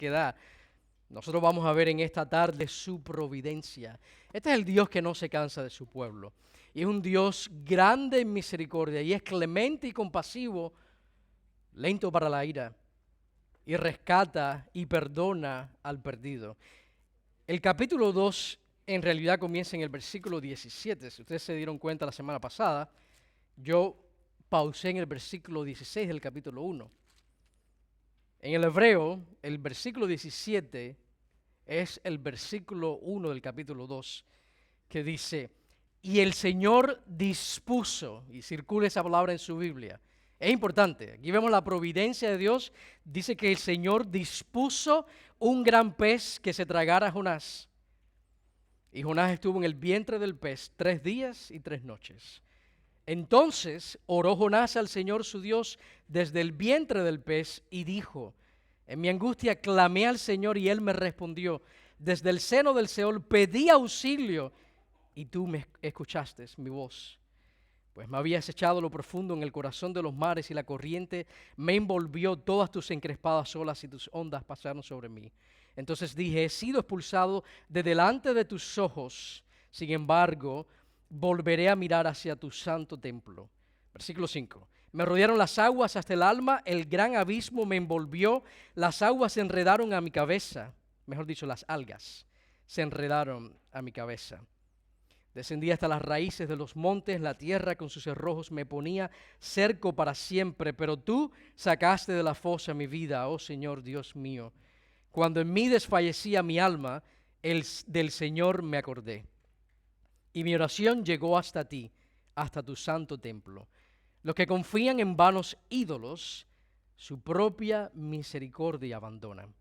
que da. Nosotros vamos a ver en esta tarde su providencia. Este es el Dios que no se cansa de su pueblo. Y es un Dios grande en misericordia y es clemente y compasivo, lento para la ira, y rescata y perdona al perdido. El capítulo 2 en realidad comienza en el versículo 17. Si ustedes se dieron cuenta la semana pasada, yo pausé en el versículo 16 del capítulo 1. En el hebreo, el versículo 17 es el versículo 1 del capítulo 2, que dice, y el Señor dispuso, y circula esa palabra en su Biblia. Es importante, aquí vemos la providencia de Dios, dice que el Señor dispuso un gran pez que se tragara a Jonás. Y Jonás estuvo en el vientre del pez 3 días y 3 noches. Entonces oró Jonás al Señor su Dios desde el vientre del pez y dijo, en mi angustia clamé al Señor y Él me respondió. Desde el seno del Seol pedí auxilio y tú me escuchaste mi voz. Pues me habías echado lo profundo en el corazón de los mares y la corriente me envolvió, todas tus encrespadas olas y tus ondas pasaron sobre mí. Entonces dije, he sido expulsado de delante de tus ojos, sin embargo, volveré a mirar hacia tu santo templo. Versículo 5. Me rodearon las aguas hasta el alma, el gran abismo me envolvió, las aguas se enredaron a mi cabeza, mejor dicho, las algas se enredaron a mi cabeza. Descendí hasta las raíces de los montes, la tierra con sus cerrojos me ponía cerco para siempre, pero tú sacaste de la fosa mi vida, oh Señor Dios mío. Cuando en mí desfallecía mi alma, del Señor me acordé. Y mi oración llegó hasta ti, hasta tu santo templo. Los que confían en vanos ídolos, su propia misericordia abandonan.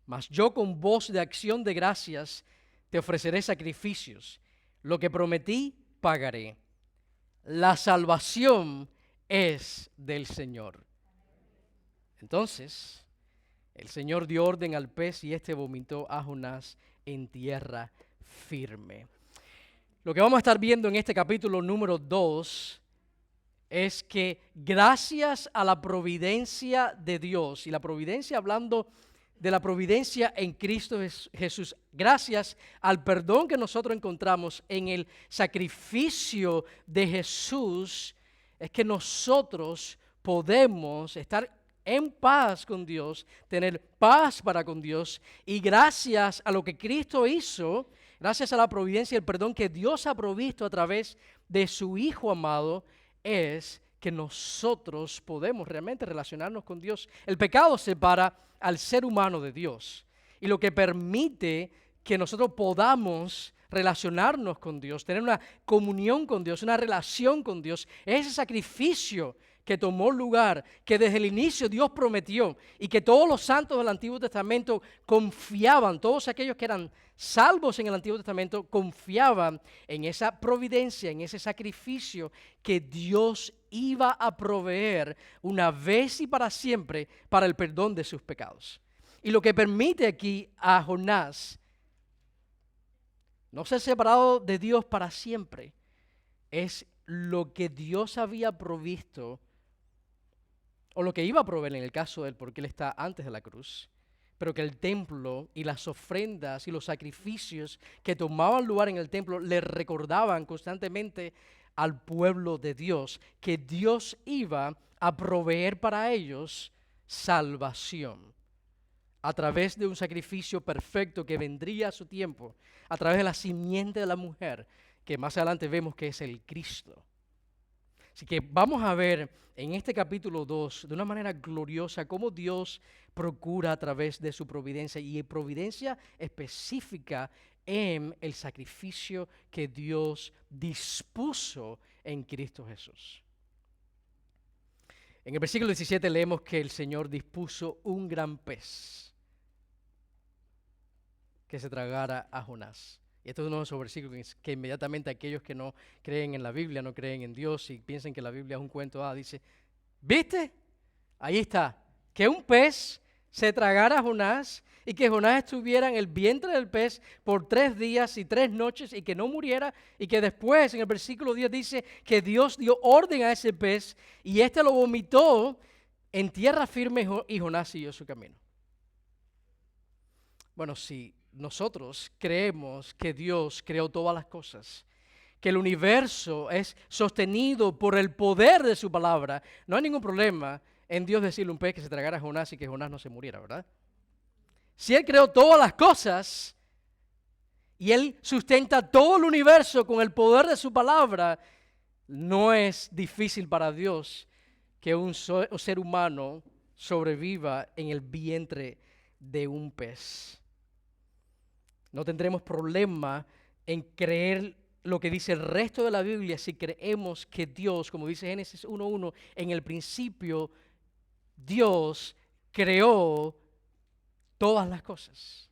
Mas yo con voz de acción de gracias te ofreceré sacrificios. Lo que prometí, pagaré. La salvación es del Señor. Entonces, el Señor dio orden al pez y éste vomitó a Jonás en tierra firme. Lo que vamos a estar viendo en este capítulo número 2 es que gracias a la providencia de Dios, y la providencia hablando de la providencia en Cristo Jesús, gracias al perdón que nosotros encontramos en el sacrificio de Jesús, es que nosotros podemos estar en paz con Dios, tener paz para con Dios, y gracias a lo que Cristo hizo, gracias a la providencia y el perdón que Dios ha provisto a través de su Hijo amado, es que nosotros podemos realmente relacionarnos con Dios. El pecado separa al ser humano de Dios, y lo que permite que nosotros podamos relacionarnos con Dios, tener una comunión con Dios, una relación con Dios, es ese sacrificio que tomó lugar, que desde el inicio Dios prometió y que todos los santos del Antiguo Testamento confiaban, todos aquellos que eran salvos en el Antiguo Testamento confiaban en esa providencia, en ese sacrificio que Dios iba a proveer una vez y para siempre para el perdón de sus pecados. Y lo que permite aquí a Jonás no ser separado de Dios para siempre es lo que Dios había provisto, o lo que iba a proveer en el caso de él, porque él está antes de la cruz, pero que el templo y las ofrendas y los sacrificios que tomaban lugar en el templo le recordaban constantemente al pueblo de Dios que Dios iba a proveer para ellos salvación a través de un sacrificio perfecto que vendría a su tiempo, a través de la simiente de la mujer, que más adelante vemos que es el Cristo. Así que vamos a ver en este capítulo 2 de una manera gloriosa cómo Dios procura a través de su providencia, y providencia específica en el sacrificio que Dios dispuso en Cristo Jesús. En el versículo 17 leemos que el Señor dispuso un gran pez que se tragara a Jonás. Y esto es uno de esos versículos que inmediatamente aquellos que no creen en la Biblia, no creen en Dios y piensan que la Biblia es un cuento, dice, ¿viste? Ahí está, que un pez se tragara a Jonás y que Jonás estuviera en el vientre del pez por 3 días y 3 noches y que no muriera, y que después en el versículo 10 dice que Dios dio orden a ese pez y éste lo vomitó en tierra firme y Jonás siguió su camino. Bueno, si nosotros creemos que Dios creó todas las cosas, que el universo es sostenido por el poder de su palabra, no hay ningún problema en Dios decirle a un pez que se tragara a Jonás y que Jonás no se muriera, ¿verdad? Si Él creó todas las cosas y Él sustenta todo el universo con el poder de su palabra, no es difícil para Dios que un ser humano sobreviva en el vientre de un pez. No tendremos problema en creer lo que dice el resto de la Biblia si creemos que Dios, como dice Génesis 1:1, en el principio Dios creó todas las cosas.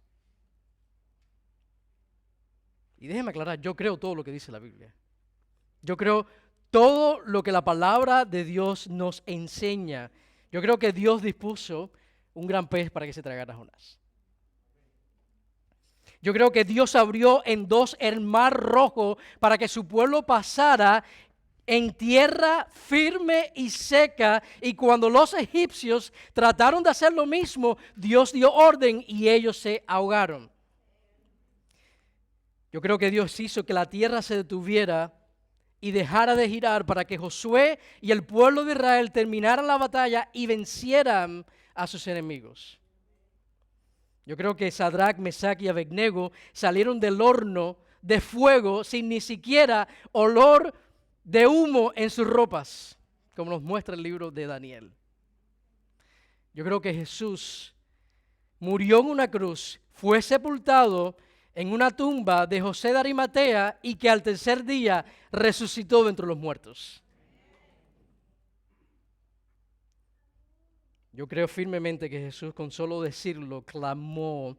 Y déjeme aclarar, yo creo todo lo que dice la Biblia. Yo creo todo lo que la palabra de Dios nos enseña. Yo creo que Dios dispuso un gran pez para que se tragara a Jonás. Yo creo que Dios abrió en dos el mar rojo para que su pueblo pasara en tierra firme y seca, y cuando los egipcios trataron de hacer lo mismo, Dios dio orden y ellos se ahogaron. Yo creo que Dios hizo que la tierra se detuviera y dejara de girar para que Josué y el pueblo de Israel terminaran la batalla y vencieran a sus enemigos. Yo creo que Sadrach, Mesach y Abednego salieron del horno de fuego sin ni siquiera olor de humo en sus ropas, como nos muestra el libro de Daniel. Yo creo que Jesús murió en una cruz, fue sepultado en una tumba de José de Arimatea y que al tercer día resucitó de entre los muertos. Yo creo firmemente que Jesús, con solo decirlo, clamó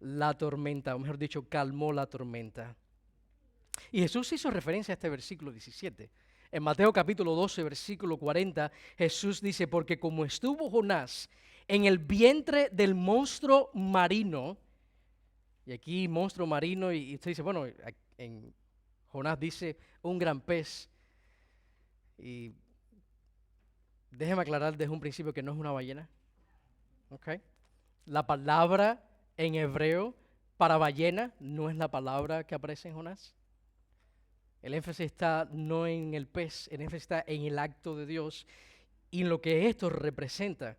la tormenta, o mejor dicho, calmó la tormenta. Y Jesús hizo referencia a este versículo 17. En Mateo capítulo 12, versículo 40, Jesús dice, porque como estuvo Jonás en el vientre del monstruo marino, y aquí monstruo marino, y usted dice, bueno, en Jonás dice un gran pez, y déjeme aclarar desde un principio que no es una ballena. ¿Okay? La palabra en hebreo para ballena no es la palabra que aparece en Jonás. El énfasis está no en el pez, el énfasis está en el acto de Dios y en lo que esto representa.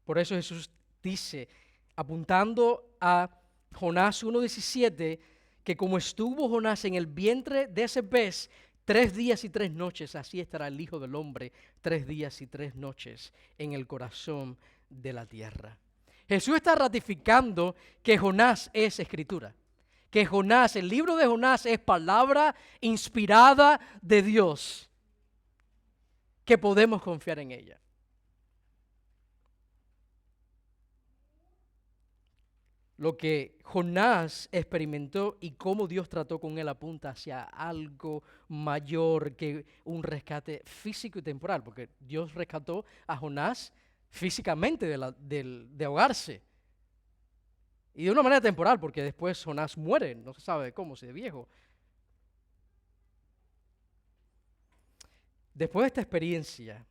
Por eso Jesús dice, apuntando a Jonás 1:17, que como estuvo Jonás en el vientre de ese pez 3 días y 3 noches, así estará el Hijo del Hombre 3 días y 3 noches en el corazón de la tierra. Jesús está ratificando que Jonás es escritura, que Jonás, el libro de Jonás es palabra inspirada de Dios, que podemos confiar en ella. Lo que Jonás experimentó y cómo Dios trató con él apunta hacia algo mayor que un rescate físico y temporal, porque Dios rescató a Jonás físicamente de ahogarse. Y de una manera temporal, porque después Jonás muere, no se sabe cómo, si de viejo. Después de esta experiencia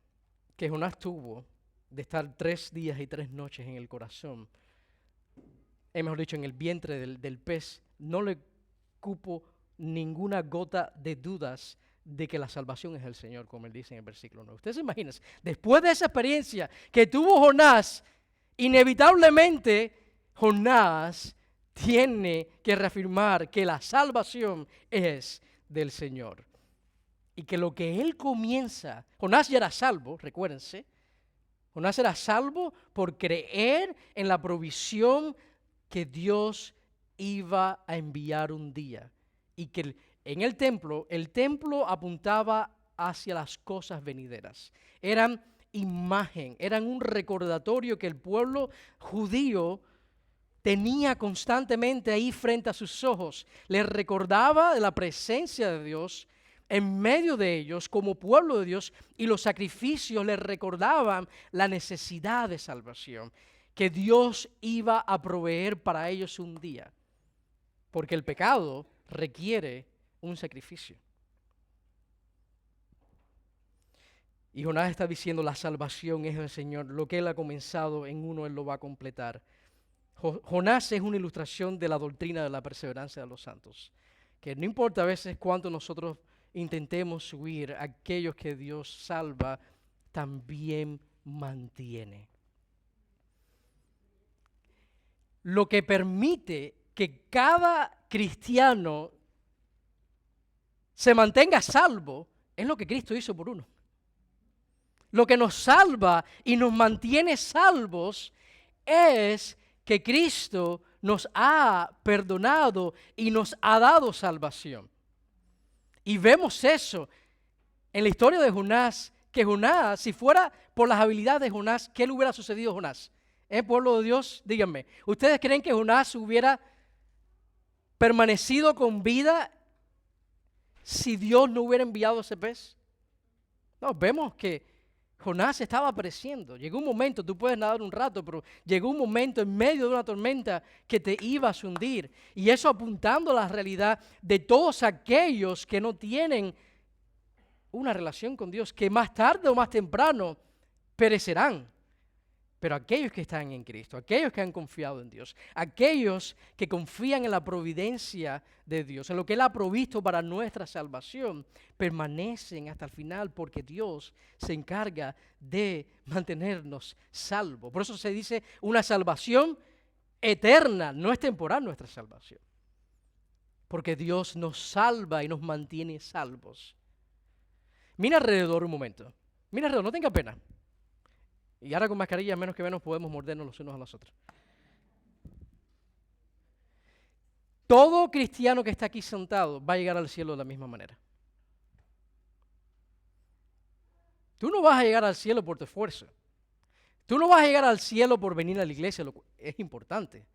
que Jonás tuvo de estar 3 días y 3 noches en el corazón, mejor dicho, en el vientre del pez, no le cupo ninguna gota de dudas de que la salvación es el Señor, como él dice en el versículo 9. Ustedes se imaginan, después de esa experiencia que tuvo Jonás, inevitablemente Jonás tiene que reafirmar que la salvación es del Señor. Y que lo que él comienza, Jonás ya era salvo, recuérdense, Jonás era salvo por creer en la provisión que Dios iba a enviar un día y que en el templo apuntaba hacia las cosas venideras. Eran imagen, eran un recordatorio que el pueblo judío tenía constantemente ahí frente a sus ojos. Les recordaba de la presencia de Dios en medio de ellos como pueblo de Dios, y los sacrificios les recordaban la necesidad de salvación que Dios iba a proveer para ellos un día, porque el pecado requiere un sacrificio. Y Jonás está diciendo, la salvación es del Señor, lo que Él ha comenzado en uno, Él lo va a completar. Jonás es una ilustración de la doctrina de la perseverancia de los santos, que no importa a veces cuánto nosotros intentemos huir, aquellos que Dios salva también mantiene. Lo que permite que cada cristiano se mantenga salvo es lo que Cristo hizo por uno. Lo que nos salva y nos mantiene salvos es que Cristo nos ha perdonado y nos ha dado salvación. Y vemos eso en la historia de Jonás, que Jonás, si fuera por las habilidades de Jonás, ¿qué le hubiera sucedido a Jonás? Pueblo de Dios, díganme, ¿ustedes creen que Jonás hubiera permanecido con vida si Dios no hubiera enviado ese pez? No, vemos que Jonás estaba pereciendo. Llegó un momento, tú puedes nadar un rato, pero llegó un momento en medio de una tormenta que te ibas a hundir. Y eso apuntando a la realidad de todos aquellos que no tienen una relación con Dios, que más tarde o más temprano perecerán. Pero aquellos que están en Cristo, aquellos que han confiado en Dios, aquellos que confían en la providencia de Dios, en lo que Él ha provisto para nuestra salvación, permanecen hasta el final porque Dios se encarga de mantenernos salvos. Por eso se dice una salvación eterna, no es temporal nuestra salvación. Porque Dios nos salva y nos mantiene salvos. Mira alrededor un momento. Mira alrededor, no tenga pena. Y ahora con mascarilla, menos que menos, podemos mordernos los unos a los otros. Todo cristiano que está aquí sentado va a llegar al cielo de la misma manera. Tú no vas a llegar al cielo por tu esfuerzo. Tú no vas a llegar al cielo por venir a la iglesia, es importante.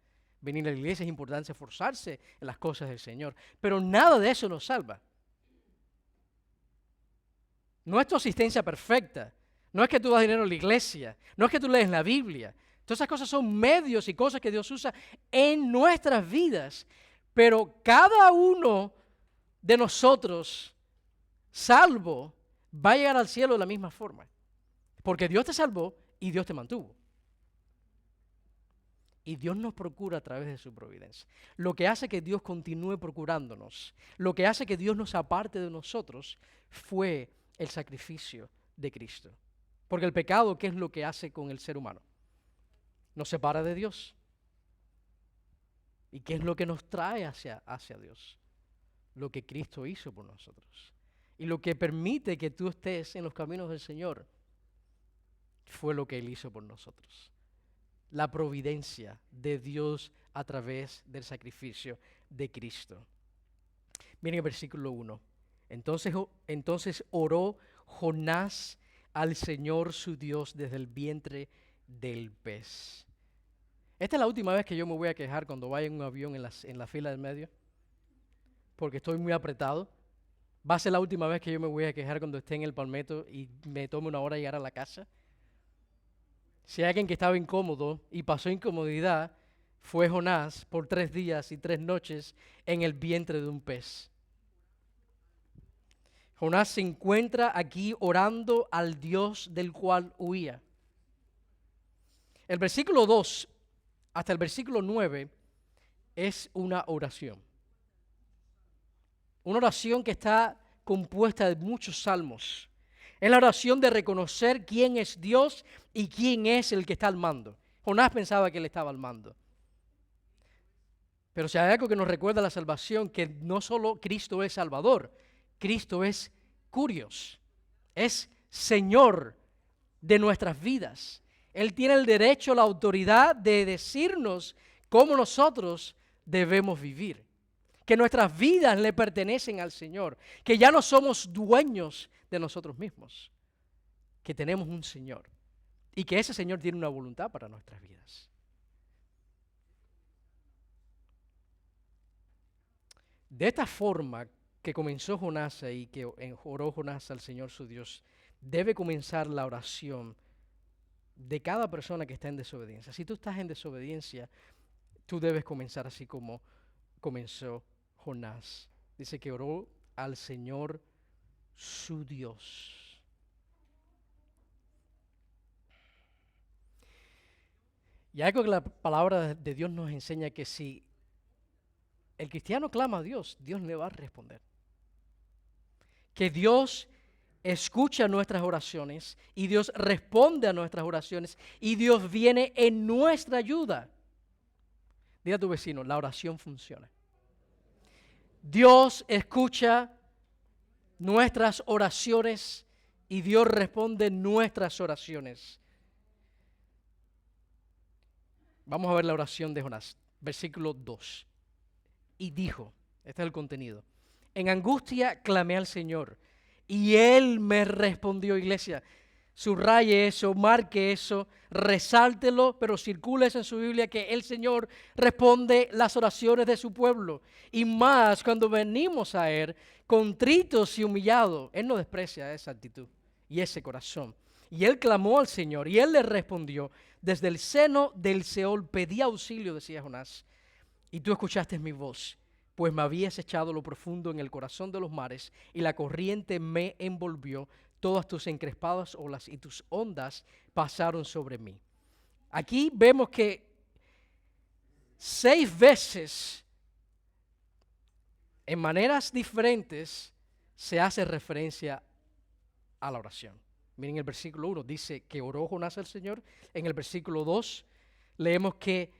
Venir a la iglesia es importante, esforzarse en las cosas del Señor. Pero nada de eso nos salva. No es tu asistencia perfecta. No es que tú das dinero a la iglesia, no es que tú lees la Biblia. Todas esas cosas son medios y cosas que Dios usa en nuestras vidas. Pero cada uno de nosotros, salvo, va a llegar al cielo de la misma forma. Porque Dios te salvó y Dios te mantuvo. Y Dios nos procura a través de su providencia. Lo que hace que Dios continúe procurándonos, lo que hace que Dios nos aparte de nosotros, fue el sacrificio de Cristo. Porque el pecado, ¿qué es lo que hace con el ser humano? Nos separa de Dios. ¿Y qué es lo que nos trae hacia Dios? Lo que Cristo hizo por nosotros. Y lo que permite que tú estés en los caminos del Señor fue lo que Él hizo por nosotros. La providencia de Dios a través del sacrificio de Cristo. Miren el versículo 1. Entonces oró Jonás al Señor su Dios desde el vientre del pez. Esta es la última vez que yo me voy a quejar cuando vaya en un avión en la fila del medio, porque estoy muy apretado. Va a ser la última vez que yo me voy a quejar cuando esté en el Palmetto y me tome una hora llegar a la casa. Si hay alguien que estaba incómodo y pasó incomodidad, fue Jonás por 3 días y 3 noches en el vientre de un pez. Jonás se encuentra aquí orando al Dios del cual huía. El versículo 2 hasta el versículo 9 es una oración. Una oración que está compuesta de muchos salmos. Es la oración de reconocer quién es Dios y quién es el que está al mando. Jonás pensaba que él estaba al mando. Pero si hay algo que nos recuerda la salvación, que no solo Cristo es Salvador, Cristo es Curios, es Señor de nuestras vidas. Él tiene el derecho, la autoridad de decirnos cómo nosotros debemos vivir. Que nuestras vidas le pertenecen al Señor, que ya no somos dueños de nosotros mismos, que tenemos un Señor y que ese Señor tiene una voluntad para nuestras vidas. De esta forma que comenzó Jonás y que oró Jonás al Señor su Dios, debe comenzar la oración de cada persona que está en desobediencia. Si tú estás en desobediencia, tú debes comenzar así como comenzó Jonás. Dice que oró al Señor su Dios. Y algo que la palabra de Dios nos enseña que si el cristiano clama a Dios, Dios le va a responder. Que Dios escucha nuestras oraciones y Dios responde a nuestras oraciones y Dios viene en nuestra ayuda. Dile a tu vecino, la oración funciona. Dios escucha nuestras oraciones y Dios responde nuestras oraciones. Vamos a ver la oración de Jonás, versículo 2. Y dijo, este es el contenido, en angustia clamé al Señor y Él me respondió. Iglesia, subraye eso, marque eso, resáltelo, pero circule eso en su Biblia, que el Señor responde las oraciones de su pueblo. Y más cuando venimos a Él contritos y humillados, Él no desprecia esa actitud y ese corazón. Y Él clamó al Señor y Él le respondió. Desde el seno del Seol pedí auxilio, decía Jonás, y tú escuchaste mi voz, pues me habías echado lo profundo en el corazón de los mares y la corriente me envolvió. Todas tus encrespadas olas y tus ondas pasaron sobre mí. Aquí vemos que 6 veces, en maneras diferentes, se hace referencia a la oración. Miren el versículo 1, dice que oró Jonás al Señor. En el versículo 2 leemos que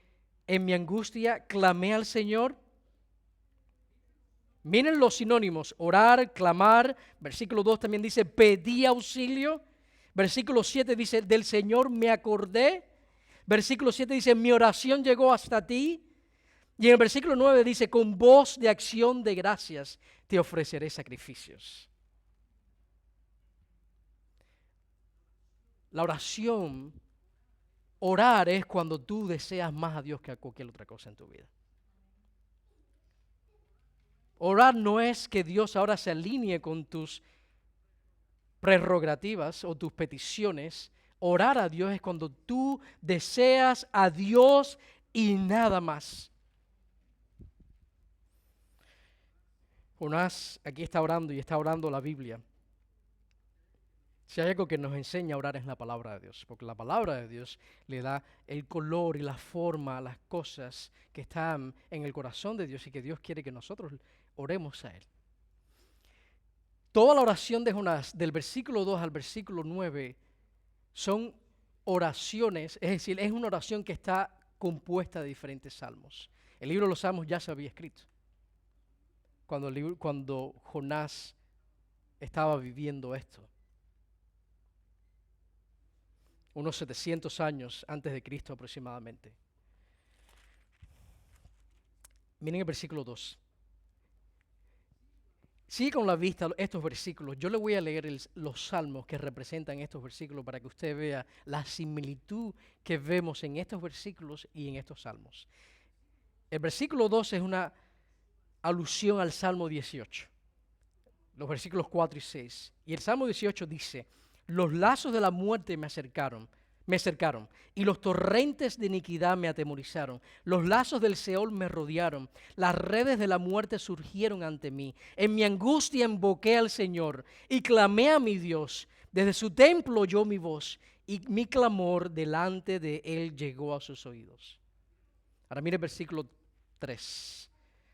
en mi angustia clamé al Señor. Miren los sinónimos, orar, clamar. Versículo 2 también dice, pedí auxilio. Versículo 7 dice, del Señor me acordé. Versículo 7 dice, mi oración llegó hasta ti. Y en el versículo 9 dice, con voz de acción de gracias te ofreceré sacrificios. La oración, orar es cuando tú deseas más a Dios que a cualquier otra cosa en tu vida. Orar no es que Dios ahora se alinee con tus prerrogativas o tus peticiones. Orar a Dios es cuando tú deseas a Dios y nada más. Jonás aquí está orando y está orando la Biblia. Si hay algo que nos enseña a orar es la palabra de Dios, porque la palabra de Dios le da el color y la forma a las cosas que están en el corazón de Dios y que Dios quiere que nosotros oremos a Él. Toda la oración de Jonás, del versículo 2 al versículo 9, son oraciones, es decir, es una oración que está compuesta de diferentes salmos. El libro de los Salmos ya se había escrito cuando Jonás estaba viviendo esto. Unos 700 años antes de Cristo aproximadamente. Miren el versículo 2. Sigue con la vista estos versículos. Yo le voy a leer los salmos que representan estos versículos para que usted vea la similitud que vemos en estos versículos y en estos salmos. El versículo 2 es una alusión al Salmo 18, los versículos 4 y 6. Y el Salmo 18 dice, los lazos de la muerte me cercaron, y los torrentes de iniquidad me atemorizaron. Los lazos del Seol me rodearon, las redes de la muerte surgieron ante mí. En mi angustia invoqué al Señor y clamé a mi Dios. Desde su templo oyó mi voz y mi clamor delante de él llegó a sus oídos. Ahora mire el versículo 3,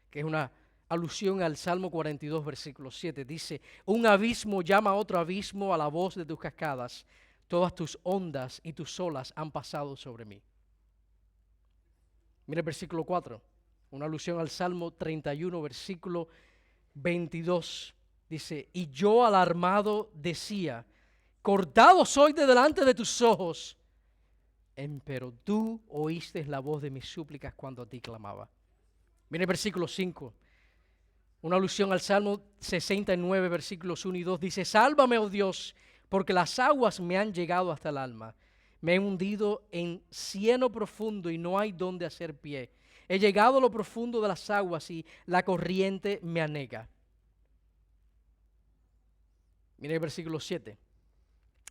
que es una alusión al Salmo 42, versículo 7. Dice, un abismo llama a otro abismo a la voz de tus cascadas. Todas tus ondas y tus olas han pasado sobre mí. Mira el versículo 4, una alusión al Salmo 31, versículo 22. Dice, y yo alarmado decía, cortado soy de delante de tus ojos, pero tú oíste la voz de mis súplicas cuando a ti clamaba. Mira el versículo 5, una alusión al Salmo 69, versículos 1 y 2. Dice, sálvame, oh Dios, porque las aguas me han llegado hasta el alma. Me he hundido en cieno profundo y no hay donde hacer pie. He llegado a lo profundo de las aguas y la corriente me anega. Mira el versículo 7.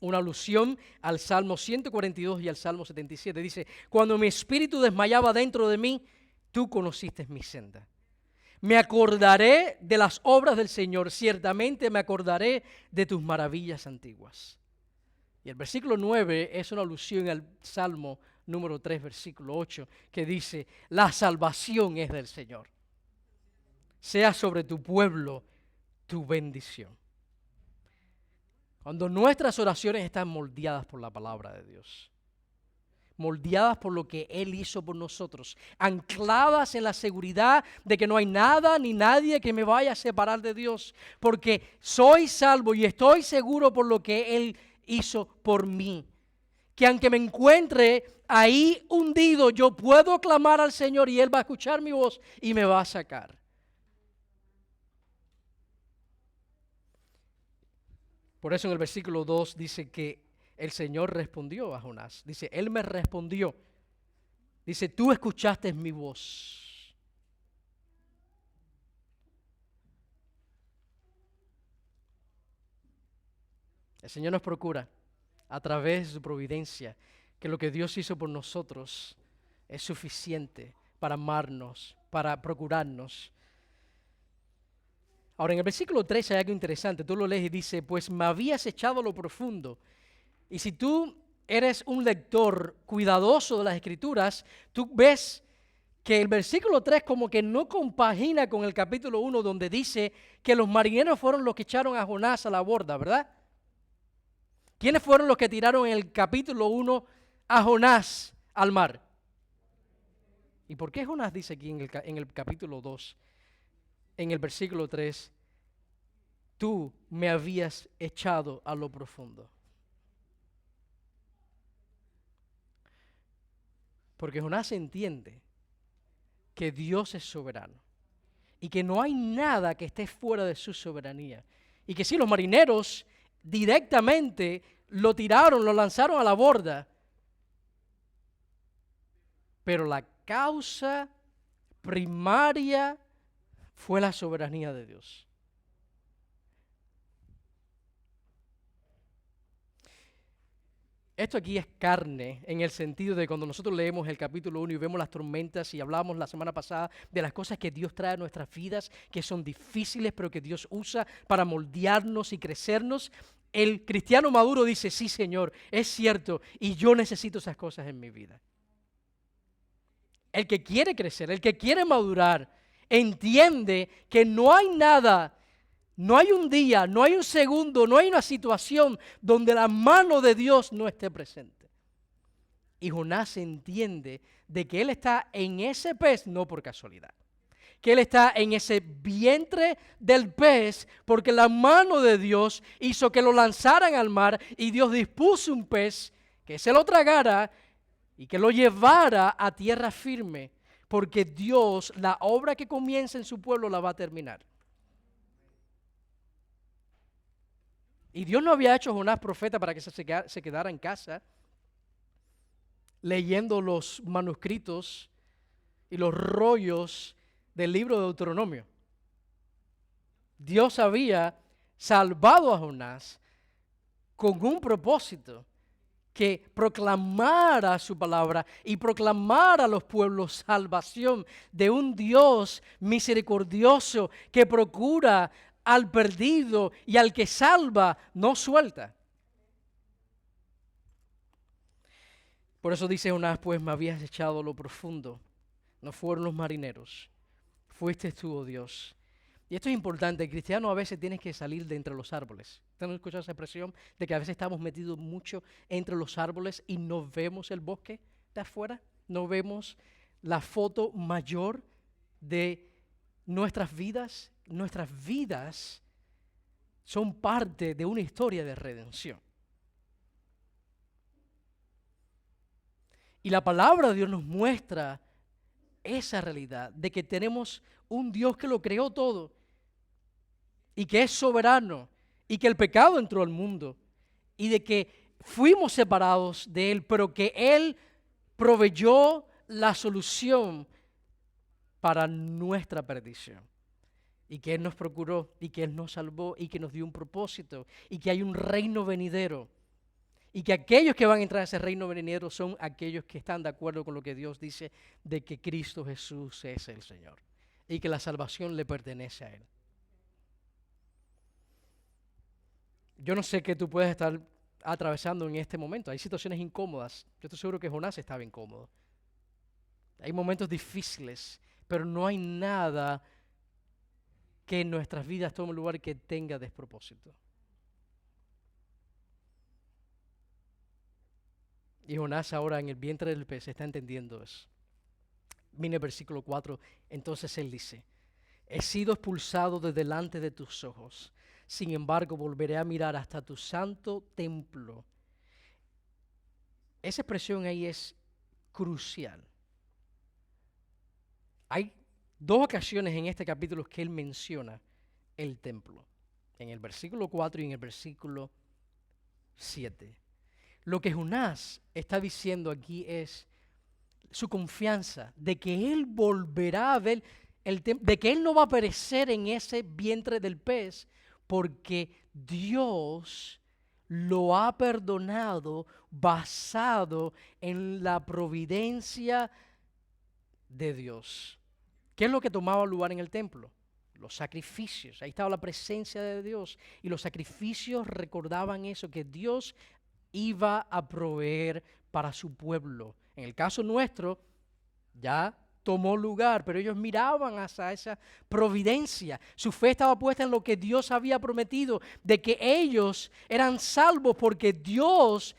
Una alusión al Salmo 142 y al Salmo 77. Dice, cuando mi espíritu desmayaba dentro de mí, tú conociste mi senda. Me acordaré de las obras del Señor, ciertamente me acordaré de tus maravillas antiguas. Y el versículo 9 es una alusión al Salmo número 3, versículo 8, que dice, la salvación es del Señor. Sea sobre tu pueblo tu bendición. Cuando nuestras oraciones están moldeadas por la palabra de Dios, moldeadas por lo que Él hizo por nosotros, ancladas en la seguridad de que no hay nada ni nadie que me vaya a separar de Dios, porque soy salvo y estoy seguro por lo que Él hizo por mí, que aunque me encuentre ahí hundido, yo puedo clamar al Señor y Él va a escuchar mi voz y me va a sacar. Por eso en el versículo 2 dice que el Señor respondió a Jonás. Dice, Él me respondió. Dice, tú escuchaste mi voz. El Señor nos procura a través de su providencia que lo que Dios hizo por nosotros es suficiente para amarnos, para procurarnos. Ahora, en el versículo 3 hay algo interesante. Tú lo lees y dice, pues me habías echado a lo profundo. Y si tú eres un lector cuidadoso de las Escrituras, tú ves que el versículo 3 como que no compagina con el capítulo 1 donde dice que los marineros fueron los que echaron a Jonás a la borda, ¿verdad? ¿Quiénes fueron los que tiraron en el capítulo 1 a Jonás al mar? ¿Y por qué Jonás dice aquí en el capítulo 2, en el versículo 3, tú me habías echado a lo profundo? Porque Jonás entiende que Dios es soberano y que no hay nada que esté fuera de su soberanía. Y que si los marineros directamente lo tiraron, lo lanzaron a la borda, pero la causa primaria fue la soberanía de Dios. Esto aquí es carne en el sentido de cuando nosotros leemos el capítulo 1 y vemos las tormentas y hablamos la semana pasada de las cosas que Dios trae a nuestras vidas, que son difíciles, pero que Dios usa para moldearnos y crecernos. El cristiano maduro dice, sí, Señor, es cierto, y yo necesito esas cosas en mi vida. El que quiere crecer, el que quiere madurar, entiende que no hay nada. No hay un día, no hay un segundo, no hay una situación donde la mano de Dios no esté presente. Y Jonás entiende de que él está en ese pez no por casualidad. Que él está en ese vientre del pez porque la mano de Dios hizo que lo lanzaran al mar y Dios dispuso un pez que se lo tragara y que lo llevara a tierra firme porque Dios, la obra que comienza en su pueblo la va a terminar. Y Dios no había hecho a Jonás profeta para que se quedara en casa leyendo los manuscritos y los rollos del libro de Deuteronomio. Dios había salvado a Jonás con un propósito, que proclamara su palabra y proclamara a los pueblos salvación de un Dios misericordioso que procura al perdido y al que salva no suelta. Por eso dice Jonás, pues me habías echado a lo profundo. No fueron los marineros, fuiste tú, oh Dios. Y esto es importante, el cristiano a veces tiene que salir de entre los árboles. ¿Ustedes han escuchado esa expresión de que a veces estamos metidos mucho entre los árboles y no vemos el bosque de afuera? No vemos la foto mayor de nuestras vidas. Nuestras vidas son parte de una historia de redención. Y la palabra de Dios nos muestra esa realidad de que tenemos un Dios que lo creó todo y que es soberano y que el pecado entró al mundo y de que fuimos separados de Él, pero que Él proveyó la solución para nuestra perdición. Y que Él nos procuró, y que Él nos salvó, y que nos dio un propósito, y que hay un reino venidero. Y que aquellos que van a entrar a ese reino venidero son aquellos que están de acuerdo con lo que Dios dice de que Cristo Jesús es el Señor. Y que la salvación le pertenece a Él. Yo no sé qué tú puedes estar atravesando en este momento. Hay situaciones incómodas. Yo estoy seguro que Jonás estaba incómodo. Hay momentos difíciles, pero no hay nada que en nuestras vidas tome lugar que tenga despropósito. Y Jonás ahora en el vientre del pez está entendiendo eso. Mire el versículo 4. Entonces él dice: he sido expulsado de delante de tus ojos. Sin embargo, volveré a mirar hasta tu santo templo. Esa expresión ahí es crucial. Hay dos ocasiones en este capítulo que él menciona el templo. En el versículo 4 y en el versículo 7. Lo que Jonás está diciendo aquí es su confianza de que él volverá a ver de que él no va a perecer en ese vientre del pez, porque Dios lo ha perdonado basado en la providencia de Dios. ¿Qué es lo que tomaba lugar en el templo? Los sacrificios. Ahí estaba la presencia de Dios. Y los sacrificios recordaban eso, que Dios iba a proveer para su pueblo. En el caso nuestro, ya tomó lugar, pero ellos miraban hacia esa providencia. Su fe estaba puesta en lo que Dios había prometido, de que ellos eran salvos porque Dios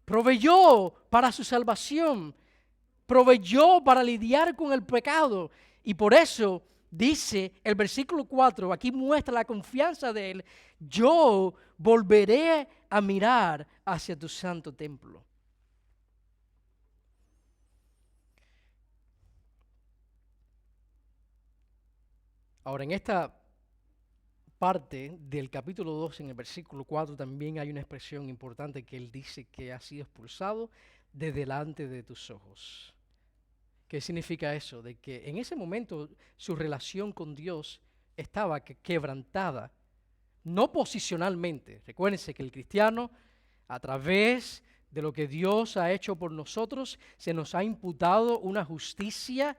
proveyó para su salvación, proveyó para lidiar con el pecado. Y por eso dice el versículo 4, aquí muestra la confianza de él: yo volveré a mirar hacia tu santo templo. Ahora, en esta parte del capítulo 2, en el versículo 4, también hay una expresión importante que él dice que ha sido expulsado de delante de tus ojos. ¿Qué significa eso? De que en ese momento su relación con Dios estaba quebrantada, no posicionalmente. Recuérdense que el cristiano, a través de lo que Dios ha hecho por nosotros, se nos ha imputado una justicia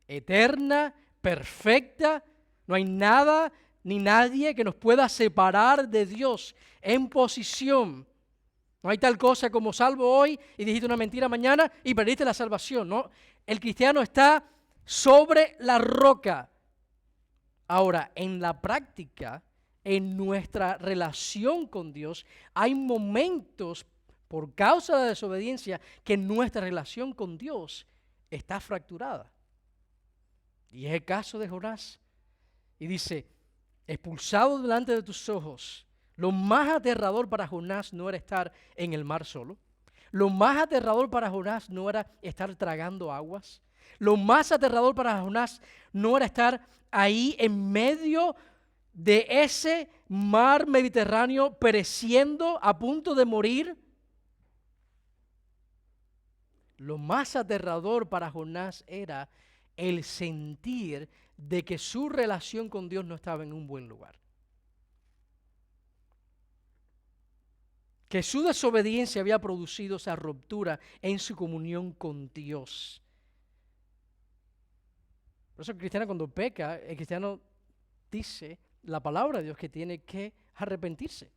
eterna, perfecta. No hay nada ni nadie que nos pueda separar de Dios en posición. No hay tal cosa como salvo hoy y dijiste una mentira mañana y perdiste la salvación, ¿no? El cristiano está sobre la roca. Ahora, en la práctica, en nuestra relación con Dios, hay momentos, por causa de la desobediencia, que nuestra relación con Dios está fracturada. Y es el caso de Jonás. Y dice: expulsado delante de tus ojos. Lo más aterrador para Jonás no era estar en el mar solo. Lo más aterrador para Jonás no era estar tragando aguas. Lo más aterrador para Jonás no era estar ahí en medio de ese mar Mediterráneo pereciendo, a punto de morir. Lo más aterrador para Jonás era el sentir de que su relación con Dios no estaba en un buen lugar. Que su desobediencia había producido esa ruptura en su comunión con Dios. Por eso el cristiano, cuando peca, el cristiano dice la palabra de Dios que tiene que arrepentirse.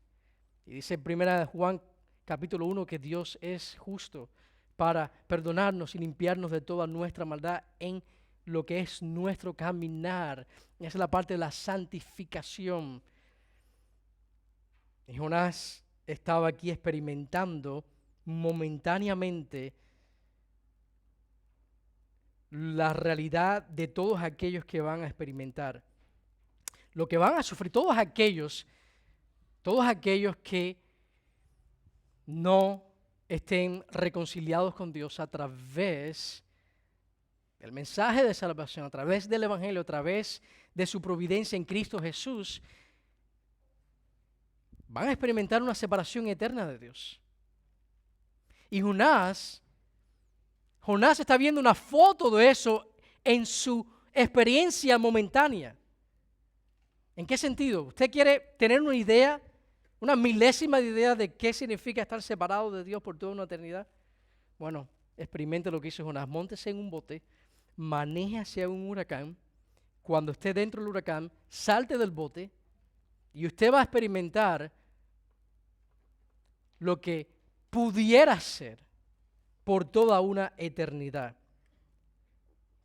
Y dice en 1 Juan capítulo 1 que Dios es justo para perdonarnos y limpiarnos de toda nuestra maldad en lo que es nuestro caminar. Esa es la parte de la santificación. Y Jonás estaba aquí experimentando momentáneamente la realidad de todos aquellos que van a experimentar. Lo que van a sufrir todos aquellos que no estén reconciliados con Dios a través del mensaje de salvación, a través del Evangelio, a través de su providencia en Cristo Jesús, van a experimentar una separación eterna de Dios. Y Jonás está viendo una foto de eso en su experiencia momentánea. ¿En qué sentido? ¿Usted quiere tener una idea, una milésima de idea de qué significa estar separado de Dios por toda una eternidad? Bueno, experimente lo que hizo Jonás. Móntese en un bote, maneje hacia un huracán. Cuando esté dentro del huracán, salte del bote y usted va a experimentar lo que pudiera ser por toda una eternidad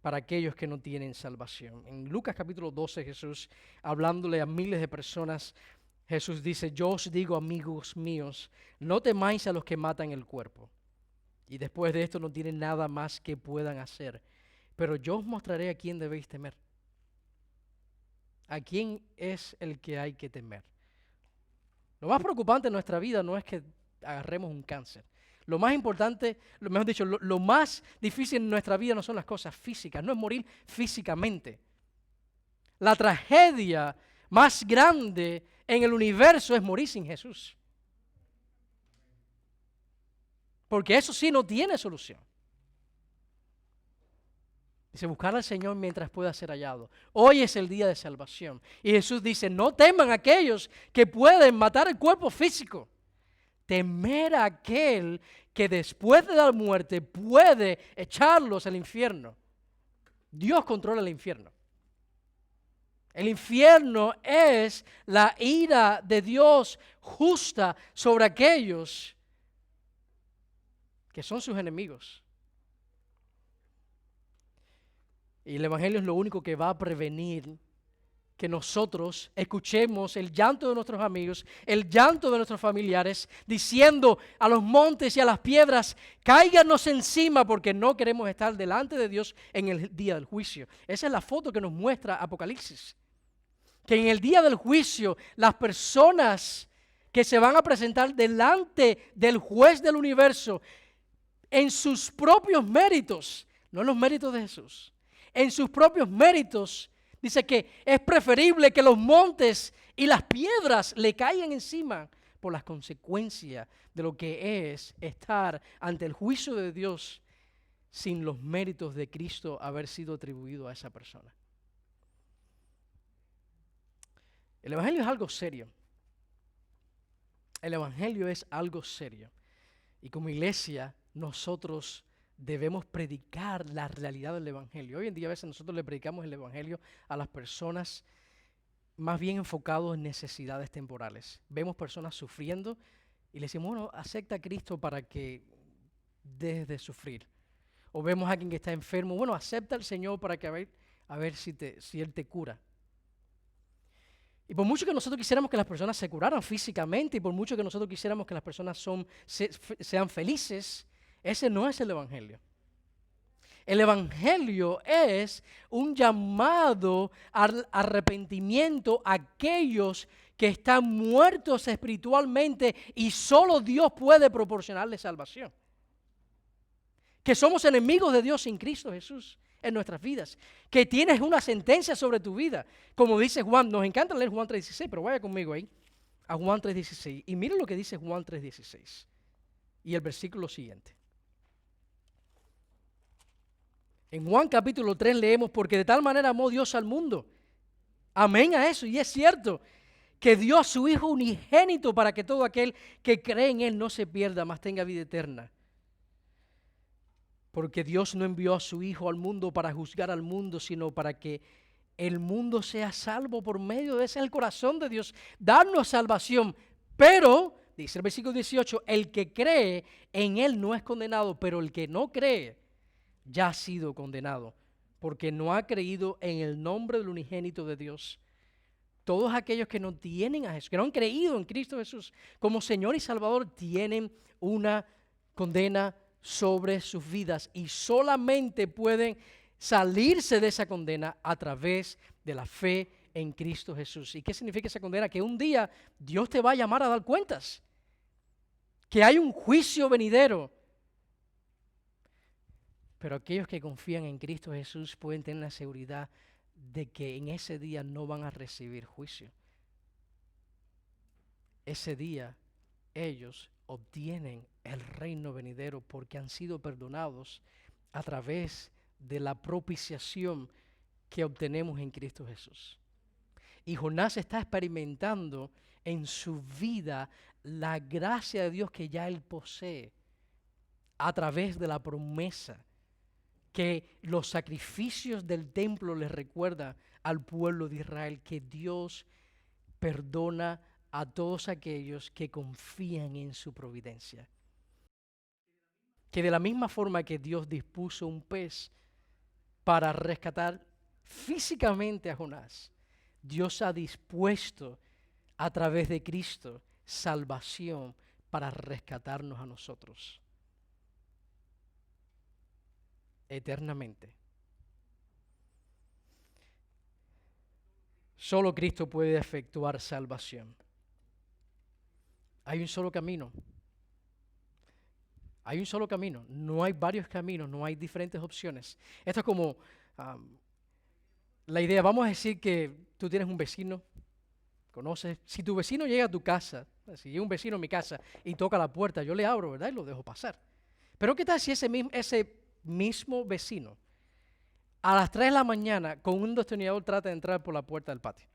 para aquellos que no tienen salvación. En Lucas capítulo 12, Jesús, hablándole a miles de personas, Jesús dice: yo os digo, amigos míos, no temáis a los que matan el cuerpo, y después de esto no tienen nada más que puedan hacer, pero yo os mostraré a quién debéis temer. ¿A quién es el que hay que temer? Lo más preocupante en nuestra vida no es que agarremos un cáncer. Lo más importante, lo mejor dicho, lo más difícil en nuestra vida no son las cosas físicas, no es morir físicamente. La tragedia más grande en el universo es morir sin Jesús. Porque eso sí no tiene solución. Dice: buscar al Señor mientras pueda ser hallado. Hoy es el día de salvación. Y Jesús dice: no teman a aquellos que pueden matar el cuerpo físico. Temer a aquel que después de la muerte puede echarlos al infierno. Dios controla el infierno. El infierno es la ira de Dios justa sobre aquellos que son sus enemigos. Y el Evangelio es lo único que va a prevenir que nosotros escuchemos el llanto de nuestros amigos, el llanto de nuestros familiares, diciendo a los montes y a las piedras: cáiganos encima, porque no queremos estar delante de Dios en el día del juicio. Esa es la foto que nos muestra Apocalipsis. Que en el día del juicio, las personas que se van a presentar delante del juez del universo, en sus propios méritos, no en los méritos de Jesús, en sus propios méritos, dice que es preferible que los montes y las piedras le caigan encima por las consecuencias de lo que es estar ante el juicio de Dios sin los méritos de Cristo haber sido atribuido a esa persona. El Evangelio es algo serio. El Evangelio es algo serio. Y como iglesia, nosotros debemos predicar la realidad del Evangelio. Hoy en día a veces nosotros le predicamos el Evangelio a las personas más bien enfocados en necesidades temporales. Vemos personas sufriendo y le decimos: bueno, acepta a Cristo para que dejes de sufrir. O vemos a alguien que está enfermo: bueno, acepta al Señor para que a ver si Él te cura. Y por mucho que nosotros quisiéramos que las personas se curaran físicamente, y por mucho que nosotros quisiéramos que las personas sean felices, ese no es el Evangelio. El Evangelio es un llamado al arrepentimiento a aquellos que están muertos espiritualmente y solo Dios puede proporcionarles salvación. Que somos enemigos de Dios sin Cristo Jesús en nuestras vidas. Que tienes una sentencia sobre tu vida. Como dice Juan, nos encanta leer Juan 3:16, pero vaya conmigo ahí a Juan 3:16. Y miren lo que dice Juan 3:16. Y el versículo siguiente. En Juan capítulo 3 leemos: porque de tal manera amó Dios al mundo. Amén a eso, y es cierto, que dio a su Hijo unigénito para que todo aquel que cree en Él no se pierda, mas tenga vida eterna. Porque Dios no envió a su Hijo al mundo para juzgar al mundo, sino para que el mundo sea salvo por medio de ese. Es el corazón de Dios, darnos salvación. Pero, dice el versículo 18, el que cree en Él no es condenado, pero el que no cree ya ha sido condenado, porque no ha creído en el nombre del unigénito de Dios. Todos aquellos que no tienen a Jesús, que no han creído en Cristo Jesús como Señor y Salvador, tienen una condena sobre sus vidas y solamente pueden salirse de esa condena a través de la fe en Cristo Jesús. ¿Y qué significa esa condena? Que un día Dios te va a llamar a dar cuentas, que hay un juicio venidero. Pero aquellos que confían en Cristo Jesús pueden tener la seguridad de que en ese día no van a recibir juicio. Ese día ellos obtienen el reino venidero porque han sido perdonados a través de la propiciación que obtenemos en Cristo Jesús. Y Jonás está experimentando en su vida la gracia de Dios que ya él posee a través de la promesa que los sacrificios del templo les recuerdan al pueblo de Israel, que Dios perdona a todos aquellos que confían en su providencia. Que de la misma forma que Dios dispuso un pez para rescatar físicamente a Jonás, Dios ha dispuesto a través de Cristo salvación para rescatarnos a nosotros eternamente. Solo Cristo puede efectuar salvación. Hay un solo camino. Hay un solo camino. No hay varios caminos, no hay diferentes opciones. Esto es como la idea, vamos a decir que tú tienes un vecino, conoces, si tu vecino llega a tu casa, si llega un vecino a mi casa y toca la puerta, yo le abro, ¿verdad? Y lo dejo pasar. Pero ¿qué tal si ese mismo vecino a las 3 de la mañana con un destornillador trata de entrar por la puerta del patio?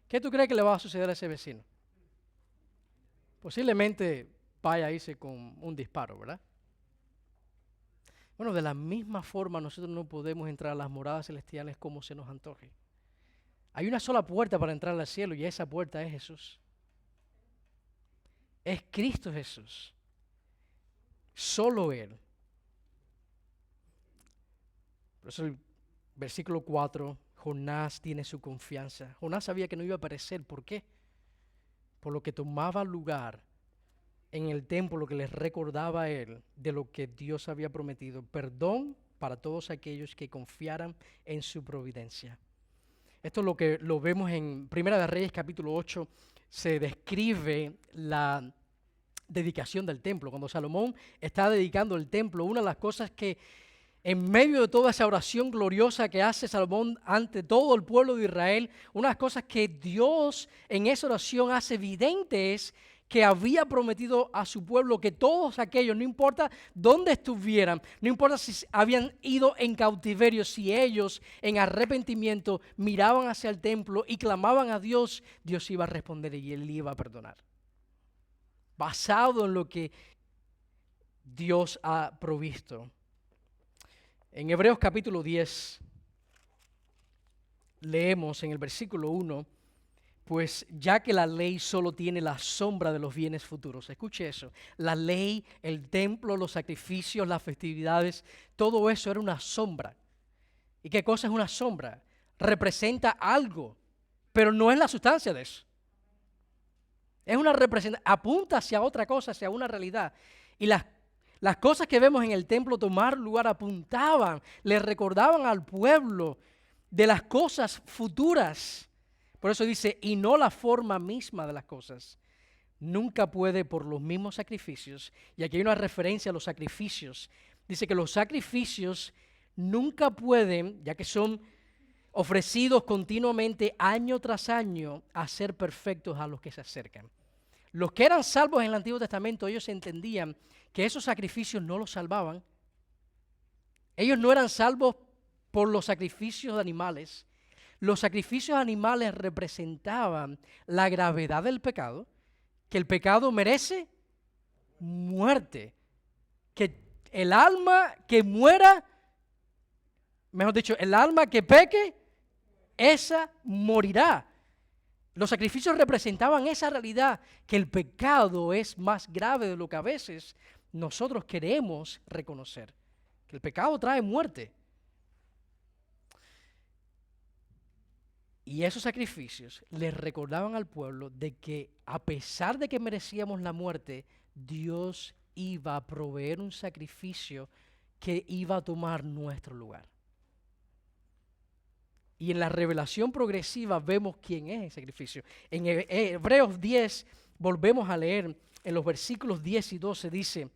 ¿Qué tú crees que le va a suceder a ese vecino? Posiblemente vaya a irse con un disparo, ¿verdad? Bueno, de la misma forma nosotros no podemos entrar a las moradas celestiales como se nos antoje. Hay una sola puerta para entrar al cielo y esa puerta es Jesús. Es Cristo Jesús. Solo Él. Por eso el versículo 4, Jonás tiene su confianza. Jonás sabía que no iba a perecer. ¿Por qué? Por lo que tomaba lugar en el templo, que les recordaba a él de lo que Dios había prometido. Perdón para todos aquellos que confiaran en su providencia. Esto es lo que lo vemos en Primera de Reyes capítulo 8. Se describe la dedicación del templo. Cuando Salomón está dedicando el templo, una de las cosas que en medio de toda esa oración gloriosa que hace Salomón ante todo el pueblo de Israel, una de las cosas que Dios en esa oración hace evidente es que había prometido a su pueblo que todos aquellos, no importa dónde estuvieran, no importa si habían ido en cautiverio, si ellos en arrepentimiento miraban hacia el templo y clamaban a Dios, Dios iba a responder y Él iba a perdonar. Basado en lo que Dios ha provisto. En Hebreos capítulo 10 leemos en el versículo 1, pues ya que la ley solo tiene la sombra de los bienes futuros. Escuche eso. La ley, el templo, los sacrificios, las festividades, todo eso era una sombra. ¿Y qué cosa es una sombra? Representa algo, pero no es la sustancia de eso. Es una representación, apunta hacia otra cosa, hacia una realidad. Y las cosas que vemos en el templo tomar lugar apuntaban, le recordaban al pueblo de las cosas futuras. Por eso dice, y no la forma misma de las cosas. Nunca puede por los mismos sacrificios, y aquí hay una referencia a los sacrificios. Dice que los sacrificios nunca pueden, ya que son ofrecidos continuamente año tras año, a ser perfectos a los que se acercan. Los que eran salvos en el Antiguo Testamento, ellos entendían que esos sacrificios no los salvaban. Ellos no eran salvos por los sacrificios de animales. Los sacrificios animales representaban la gravedad del pecado, que el pecado merece muerte, que el alma que muera, mejor dicho, el alma que peque, esa morirá. Los sacrificios representaban esa realidad, que el pecado es más grave de lo que a veces nosotros queremos reconocer, que el pecado trae muerte. Y esos sacrificios les recordaban al pueblo de que a pesar de que merecíamos la muerte, Dios iba a proveer un sacrificio que iba a tomar nuestro lugar. Y en la revelación progresiva vemos quién es el sacrificio. En Hebreos 10 volvemos a leer en los versículos 10 y 12 dice,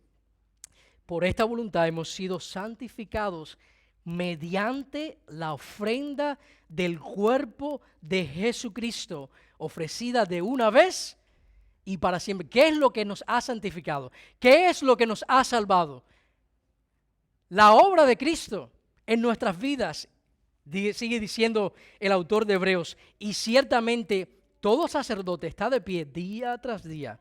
por esta voluntad hemos sido santificados mediante la ofrenda del cuerpo de Jesucristo, ofrecida de una vez y para siempre. ¿Qué es lo que nos ha santificado? ¿Qué es lo que nos ha salvado? La obra de Cristo en nuestras vidas, sigue diciendo el autor de Hebreos, y ciertamente todo sacerdote está de pie día tras día.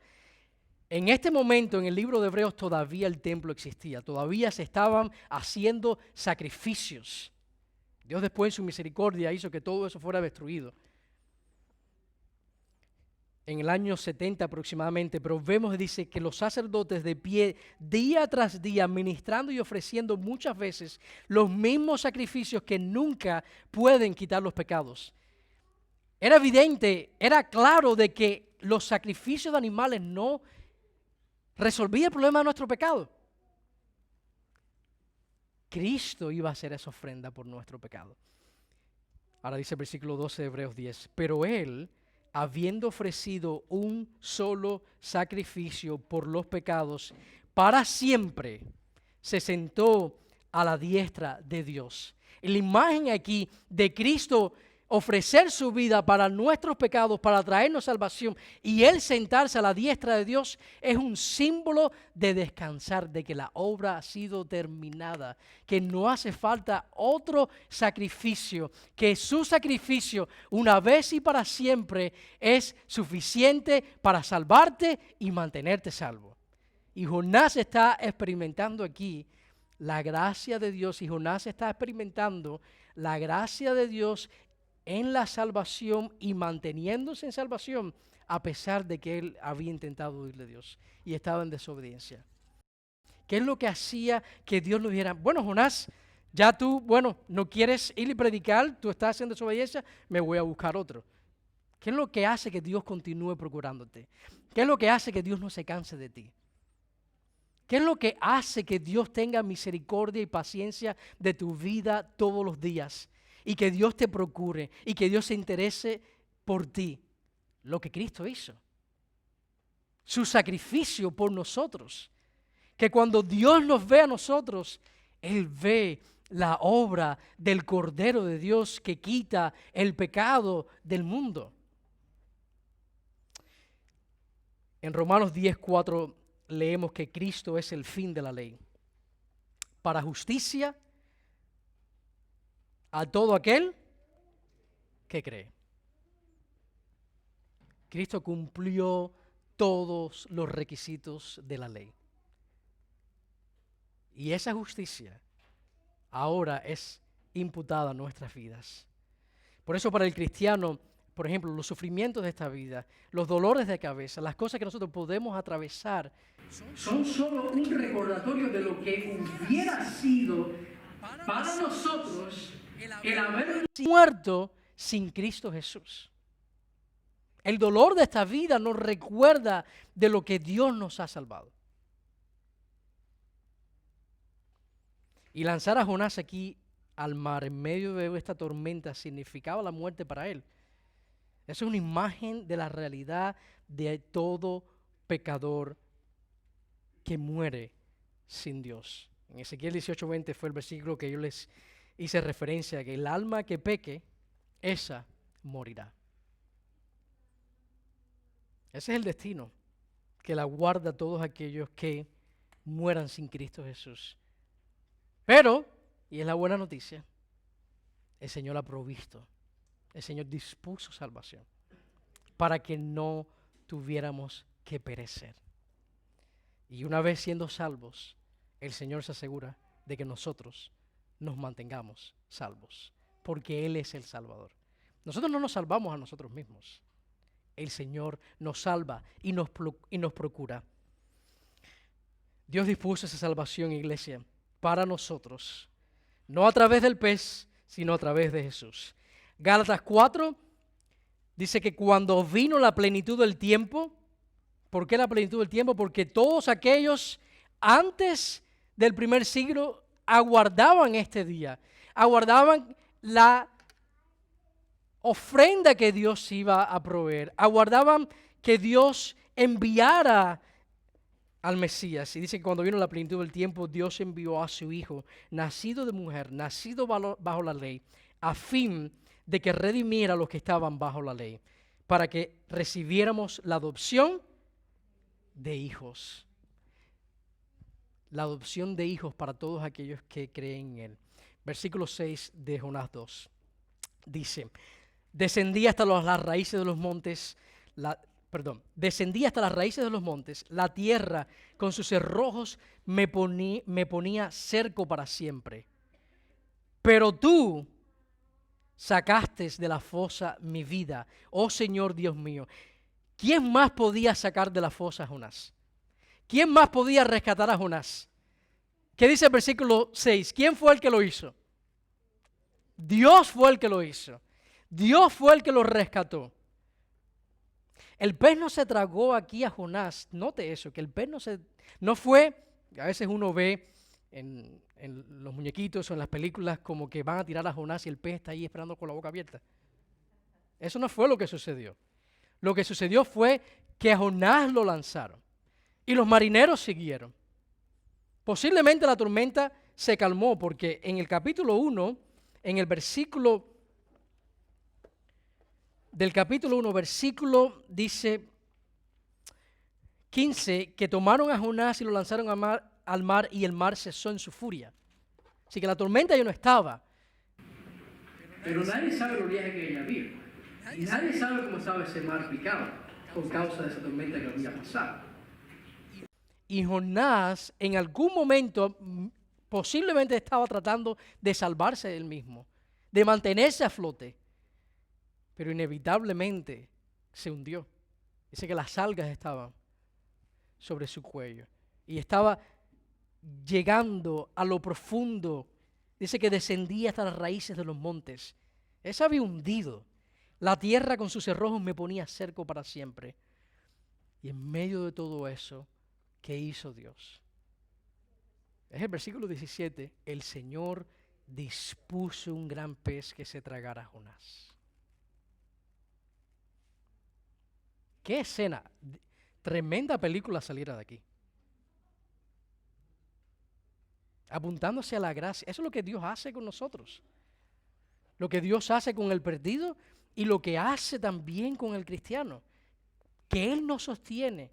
En este momento, en el libro de Hebreos, todavía el templo existía, todavía se estaban haciendo sacrificios. Dios después en su misericordia hizo que todo eso fuera destruido. en el año 70 aproximadamente, pero vemos, dice, que los sacerdotes de pie día tras día, ministrando y ofreciendo muchas veces los mismos sacrificios que nunca pueden quitar los pecados. Era evidente, era claro de que los sacrificios de animales no resolvían el problema de nuestro pecado. Cristo iba a hacer esa ofrenda por nuestro pecado. Ahora dice el versículo 12 de Hebreos 10, pero Él, habiendo ofrecido un solo sacrificio por los pecados, para siempre se sentó a la diestra de Dios. La imagen aquí de Cristo ofrecer su vida para nuestros pecados, para traernos salvación, y Él sentarse a la diestra de Dios, es un símbolo de descansar, de que la obra ha sido terminada, que no hace falta otro sacrificio, que su sacrificio, una vez y para siempre, es suficiente para salvarte y mantenerte salvo. Y Jonás está experimentando aquí la gracia de Dios, y Jonás está experimentando la gracia de Dios en la salvación y manteniéndose en salvación a pesar de que él había intentado huir de Dios y estaba en desobediencia. ¿Qué es lo que hacía que Dios lo dijera? Bueno, Jonás, ya tú, no quieres ir y predicar, tú estás en desobediencia, me voy a buscar otro. ¿Qué es lo que hace que Dios continúe procurándote? ¿Qué es lo que hace que Dios no se canse de ti? ¿Qué es lo que hace que Dios tenga misericordia y paciencia de tu vida todos los días? Y que Dios te procure y que Dios se interese por ti. Lo que Cristo hizo. Su sacrificio por nosotros. Que cuando Dios nos ve a nosotros, Él ve la obra del Cordero de Dios que quita el pecado del mundo. En Romanos 10:4 leemos que Cristo es el fin de la ley. Para justicia a todo aquel que cree. Cristo cumplió todos los requisitos de la ley. Y esa justicia ahora es imputada a nuestras vidas. Por eso para el cristiano, por ejemplo, los sufrimientos de esta vida, los dolores de cabeza, las cosas que nosotros podemos atravesar, son solo un recordatorio de lo que hubiera sido para nosotros el haber muerto sin Cristo Jesús. El dolor de esta vida nos recuerda de lo que Dios nos ha salvado. Y lanzar a Jonás aquí al mar en medio de esta tormenta significaba la muerte para él. Esa es una imagen de la realidad de todo pecador que muere sin Dios. En Ezequiel 18:20 fue el versículo que yo les hice referencia a que el alma que peque, esa morirá. Ese es el destino que la guarda a todos aquellos que mueran sin Cristo Jesús. Pero, y es la buena noticia, el Señor ha provisto, el Señor dispuso salvación para que no tuviéramos que perecer. Y una vez siendo salvos, el Señor se asegura de que nosotros nos mantengamos salvos, porque Él es el Salvador. Nosotros no nos salvamos a nosotros mismos. El Señor nos salva y nos procura. Dios dispuso esa salvación, iglesia, para nosotros, no a través del pez, sino a través de Jesús. Gálatas 4 dice que cuando vino la plenitud del tiempo, ¿por qué la plenitud del tiempo? Porque todos aquellos antes del primer siglo aguardaban este día, aguardaban la ofrenda que Dios iba a proveer, aguardaban que Dios enviara al Mesías. Y dice que cuando vino la plenitud del tiempo, Dios envió a su Hijo, nacido de mujer, nacido bajo la ley, a fin de que redimiera a los que estaban bajo la ley, para que recibiéramos la adopción de hijos. La adopción de hijos para todos aquellos que creen en Él. Versículo 6 de Jonás 2. Dice, descendí hasta las raíces de los montes, descendí hasta las raíces de los montes, la tierra con sus cerrojos me ponía cerco para siempre. Pero tú sacaste de la fosa mi vida, oh Señor Dios mío. ¿quién más podía sacar de la fosa a Jonás? ¿Quién más podía rescatar a Jonás? ¿Qué dice el versículo 6? ¿Quién fue el que lo hizo? Dios fue el que lo hizo. Dios fue el que lo rescató. El pez no se tragó aquí a Jonás. Note eso, que el pez no fue, a veces uno ve en los muñequitos o en las películas como que van a tirar a Jonás y el pez está ahí esperando con la boca abierta. Eso no fue lo que sucedió. Lo que sucedió fue que a Jonás lo lanzaron y los marineros siguieron. Posiblemente la tormenta se calmó porque en el capítulo 1, en el versículo del capítulo 1, versículo dice 15, que tomaron a Jonás y lo lanzaron al mar y el mar cesó en su furia. Así que la tormenta ya no estaba. Pero nadie sabe el oleaje que había. Y nadie sabe cómo estaba ese mar picado por causa de esa tormenta que había pasado. Y Jonás en algún momento posiblemente estaba tratando de salvarse de él mismo, de mantenerse a flote, pero inevitablemente se hundió. Dice que las algas estaban sobre su cuello y estaba llegando a lo profundo. Dice que descendía hasta las raíces de los montes. Él se había hundido. La tierra con sus cerrojos me ponía cerco para siempre. Y en medio de todo eso, ¿qué hizo Dios? Es el versículo 17. El Señor dispuso un gran pez que se tragara a Jonás. ¿Qué escena? Tremenda película saliera de aquí. Apuntándose a la gracia. Eso es lo que Dios hace con nosotros. Lo que Dios hace con el perdido y lo que hace también con el cristiano. Que Él nos sostiene.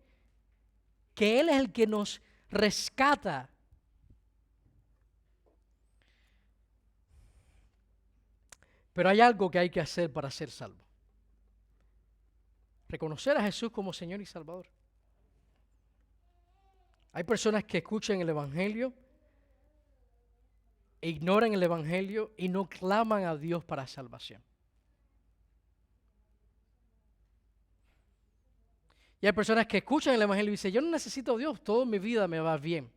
Que Él es el que nos rescata. Pero hay algo que hay que hacer para ser salvo. Reconocer a Jesús como Señor y Salvador. Hay personas que escuchan el Evangelio e ignoran el Evangelio y no claman a Dios para salvación. Y hay personas que escuchan el Evangelio y dicen, yo no necesito a Dios, toda mi vida me va bien.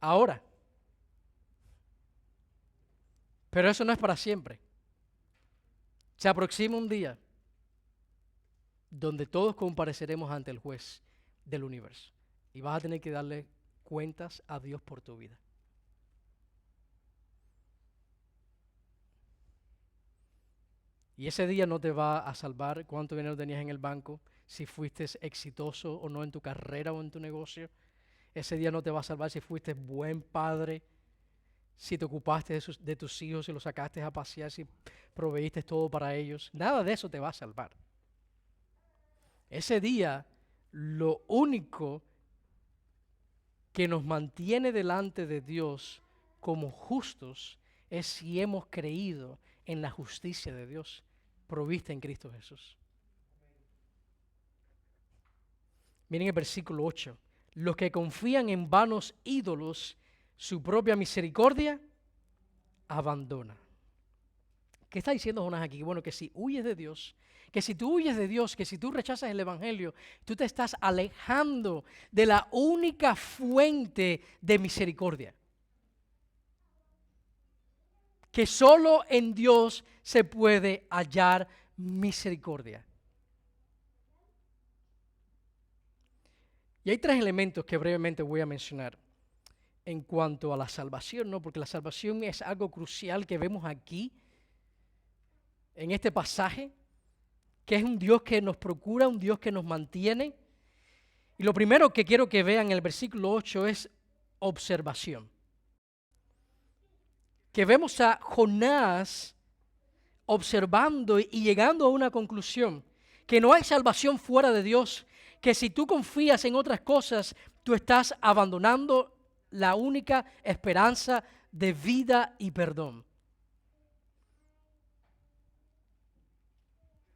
Ahora. Pero eso no es para siempre. Se aproxima un día donde todos compareceremos ante el juez del universo y vas a tener que darle cuentas a Dios por tu vida. Y ese día no te va a salvar cuánto dinero tenías en el banco, si fuiste exitoso o no en tu carrera o en tu negocio. Ese día no te va a salvar si fuiste buen padre, si te ocupaste de tus hijos, si los sacaste a pasear, si proveíste todo para ellos. Nada de eso te va a salvar. Ese día, lo único que nos mantiene delante de Dios como justos es si hemos creído en la justicia de Dios provista en Cristo Jesús. Miren el versículo 8. Los que confían en vanos ídolos, su propia misericordia abandona. ¿Qué está diciendo Jonás aquí? Bueno, que si huyes de Dios, que si tú huyes de Dios, que si tú rechazas el Evangelio, tú te estás alejando de la única fuente de misericordia. Que solo en Dios se puede hallar misericordia. Y hay tres elementos que brevemente voy a mencionar en cuanto a la salvación, ¿no? Porque la salvación es algo crucial que vemos aquí, en este pasaje, que es un Dios que nos procura, un Dios que nos mantiene. Y lo primero que quiero que vean en el versículo 8 es observación. Que vemos a Jonás observando y llegando a una conclusión, que no hay salvación fuera de Dios, que si tú confías en otras cosas, tú estás abandonando la única esperanza de vida y perdón.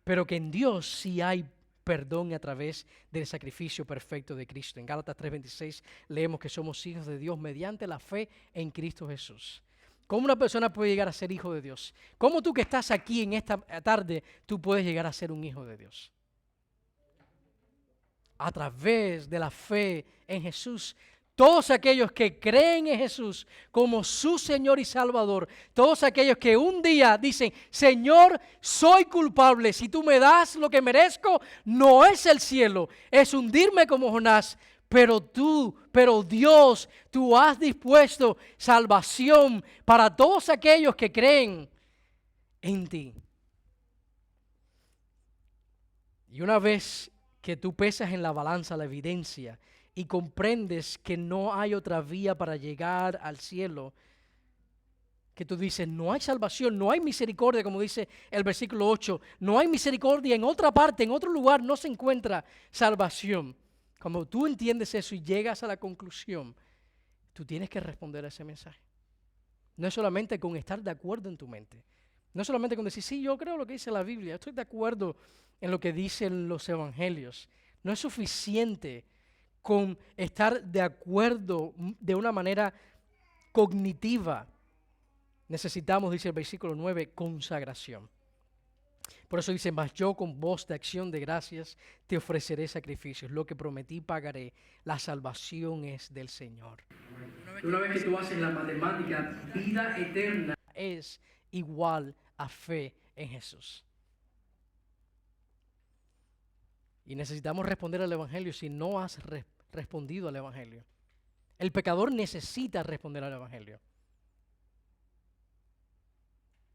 Pero que en Dios sí hay perdón a través del sacrificio perfecto de Cristo. En Gálatas 3:26 leemos que somos hijos de Dios mediante la fe en Cristo Jesús. ¿Cómo una persona puede llegar a ser hijo de Dios? ¿Cómo tú que estás aquí en esta tarde, tú puedes llegar a ser un hijo de Dios? A través de la fe en Jesús. Todos aquellos que creen en Jesús como su Señor y Salvador, todos aquellos que un día dicen, Señor, soy culpable, si tú me das lo que merezco, no es el cielo, es hundirme como Jonás, pero Dios, tú has dispuesto salvación para todos aquellos que creen en ti. Y una vez que tú pesas en la balanza la evidencia y comprendes que no hay otra vía para llegar al cielo, que tú dices, no hay salvación, no hay misericordia, como dice el versículo 8, no hay misericordia en otra parte, en otro lugar no se encuentra salvación. Cuando tú entiendes eso y llegas a la conclusión, tú tienes que responder a ese mensaje. No es solamente con estar de acuerdo en tu mente, no es solamente con decir, sí, yo creo lo que dice la Biblia, estoy de acuerdo en lo que dicen los evangelios. No es suficiente con estar de acuerdo de una manera cognitiva. Necesitamos, dice el versículo 9, consagración. Por eso dice, mas yo con voz de acción de gracias te ofreceré sacrificios. Lo que prometí pagaré. La salvación es del Señor. Una vez que tú haces la matemática, vida eterna es igual a fe en Jesús. Y necesitamos responder al Evangelio si no has respondido al Evangelio. El pecador necesita responder al Evangelio.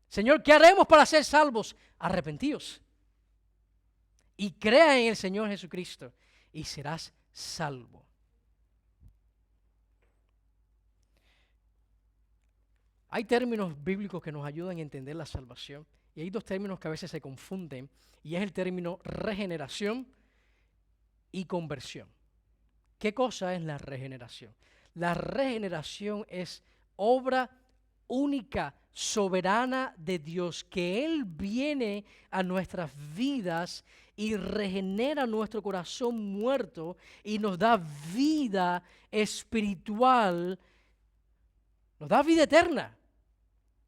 Señor, ¿qué haremos para ser salvos? Arrepentíos. Y crea en el Señor Jesucristo y serás salvo. Hay términos bíblicos que nos ayudan a entender la salvación. Y hay dos términos que a veces se confunden. Y es el término regeneración y conversión. ¿Qué cosa es la regeneración? La regeneración es obra única, soberana de Dios, que Él viene a nuestras vidas y regenera nuestro corazón muerto y nos da vida espiritual, nos da vida eterna.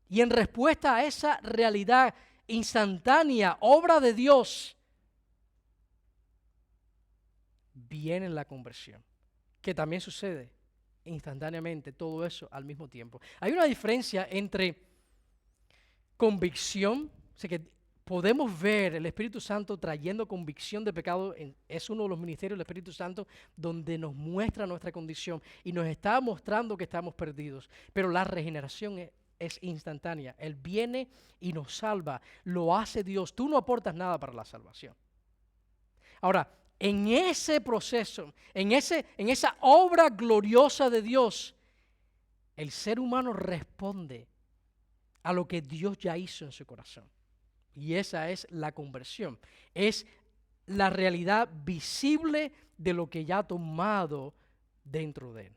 Y en respuesta a esa realidad instantánea, obra de Dios, viene la conversión, que también sucede instantáneamente, todo eso al mismo tiempo. Hay una diferencia entre convicción, o sea que podemos ver el Espíritu Santo trayendo convicción de pecado, es uno de los ministerios del Espíritu Santo donde nos muestra nuestra condición y nos está mostrando que estamos perdidos, pero la regeneración es instantánea. Él viene y nos salva, lo hace Dios, tú no aportas nada para la salvación. Ahora, en ese proceso, en esa obra gloriosa de Dios, el ser humano responde a lo que Dios ya hizo en su corazón. Y esa es la conversión. Es la realidad visible de lo que ya ha tomado dentro de él.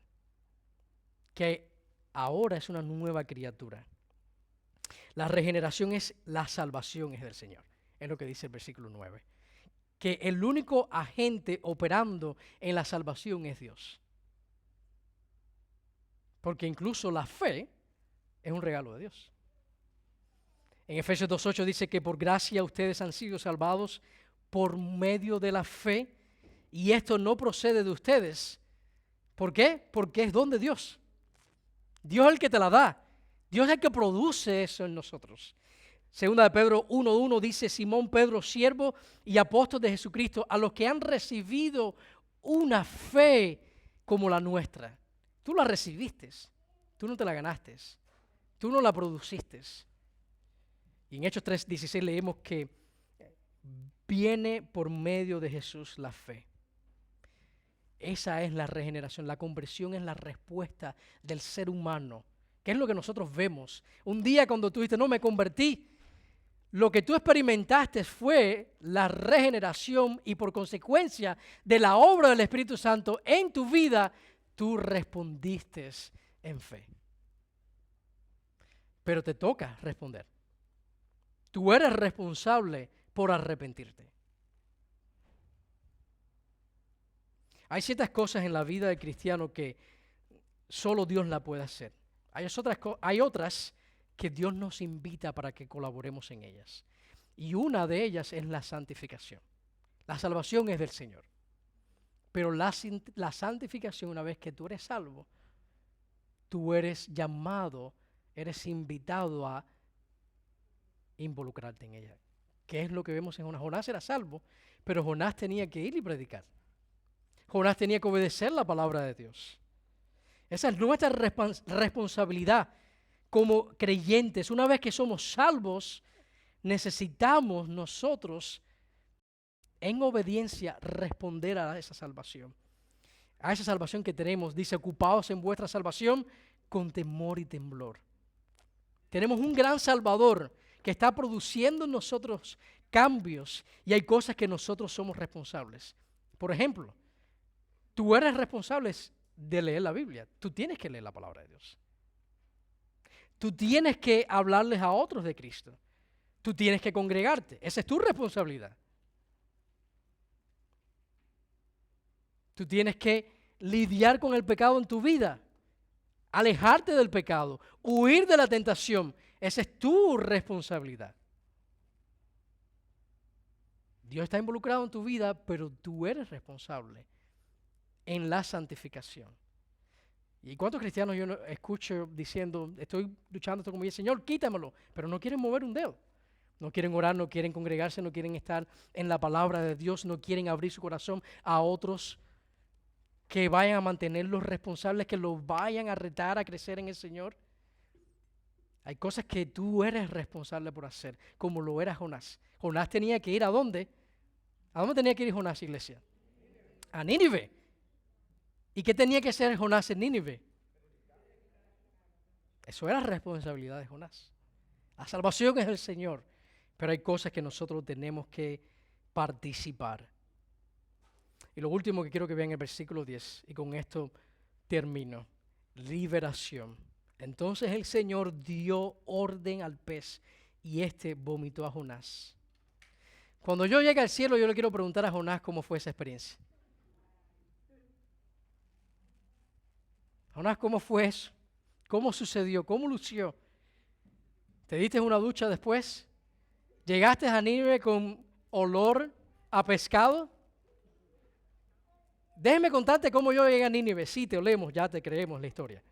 Que ahora es una nueva criatura. La regeneración es la salvación, es del Señor. Es lo que dice el versículo 9. Que el único agente operando en la salvación es Dios. Porque incluso la fe es un regalo de Dios. En Efesios 2:8 dice que por gracia ustedes han sido salvados por medio de la fe, y esto no procede de ustedes. ¿Por qué? Porque es don de Dios. Dios es el que te la da. Dios es el que produce eso en nosotros. Segunda de Pedro 1:1 dice, Simón Pedro, siervo y apóstol de Jesucristo, a los que han recibido una fe como la nuestra. Tú la recibiste, tú no te la ganaste, tú no la produciste. Y en Hechos 3:16 leemos que viene por medio de Jesús la fe. Esa es la regeneración, la conversión es la respuesta del ser humano, que es lo que nosotros vemos. Un día cuando tú dijiste, no, me convertí, lo que tú experimentaste fue la regeneración y por consecuencia de la obra del Espíritu Santo en tu vida, tú respondiste en fe. Pero te toca responder. Tú eres responsable por arrepentirte. Hay ciertas cosas en la vida del cristiano que solo Dios la puede hacer. Hay otras que Dios nos invita para que colaboremos en ellas. Y una de ellas es la santificación. La salvación es del Señor. Pero la santificación, una vez que tú eres salvo, tú eres llamado, eres invitado a involucrarte en ella. ¿Qué es lo que vemos en Jonás? Jonás era salvo, pero Jonás tenía que ir y predicar. Jonás tenía que obedecer la palabra de Dios. Esa es nuestra responsabilidad como creyentes. Una vez que somos salvos, necesitamos nosotros, en obediencia, responder a esa salvación. A esa salvación que tenemos, dice, ocupaos en vuestra salvación con temor y temblor. Tenemos un gran Salvador que está produciendo en nosotros cambios y hay cosas que nosotros somos responsables. Por ejemplo, tú eres responsable de leer la Biblia. Tú tienes que leer la palabra de Dios. Tú tienes que hablarles a otros de Cristo. Tú tienes que congregarte. Esa es tu responsabilidad. Tú tienes que lidiar con el pecado en tu vida, alejarte del pecado, huir de la tentación. Esa es tu responsabilidad. Dios está involucrado en tu vida, pero tú eres responsable en la santificación. ¿Y cuántos cristianos yo escucho diciendo, estoy luchando esto como el Señor, quítamelo, pero no quieren mover un dedo? No quieren orar, no quieren congregarse, no quieren estar en la palabra de Dios, no quieren abrir su corazón a otros que vayan a mantenerlos responsables, que los vayan a retar a crecer en el Señor. Hay cosas que tú eres responsable por hacer, como lo era Jonás. Jonás tenía que ir ¿a dónde? ¿A dónde tenía que ir Jonás, iglesia? A Nínive. ¿Y qué tenía que hacer Jonás en Nínive? Eso era responsabilidad de Jonás. La salvación es del Señor, pero hay cosas que nosotros tenemos que participar. Y lo último que quiero que vean en el versículo 10, y con esto termino, liberación. Entonces el Señor dio orden al pez y éste vomitó a Jonás. Cuando yo llegue al cielo, yo le quiero preguntar a Jonás cómo fue esa experiencia. Jonás, ¿cómo fue eso? ¿Cómo sucedió? ¿Cómo lució? ¿Te diste una ducha después? ¿Llegaste a Nínive con olor a pescado? Déjeme contarte cómo yo llegué a Nínive. Sí, te olemos, ya te creemos la historia.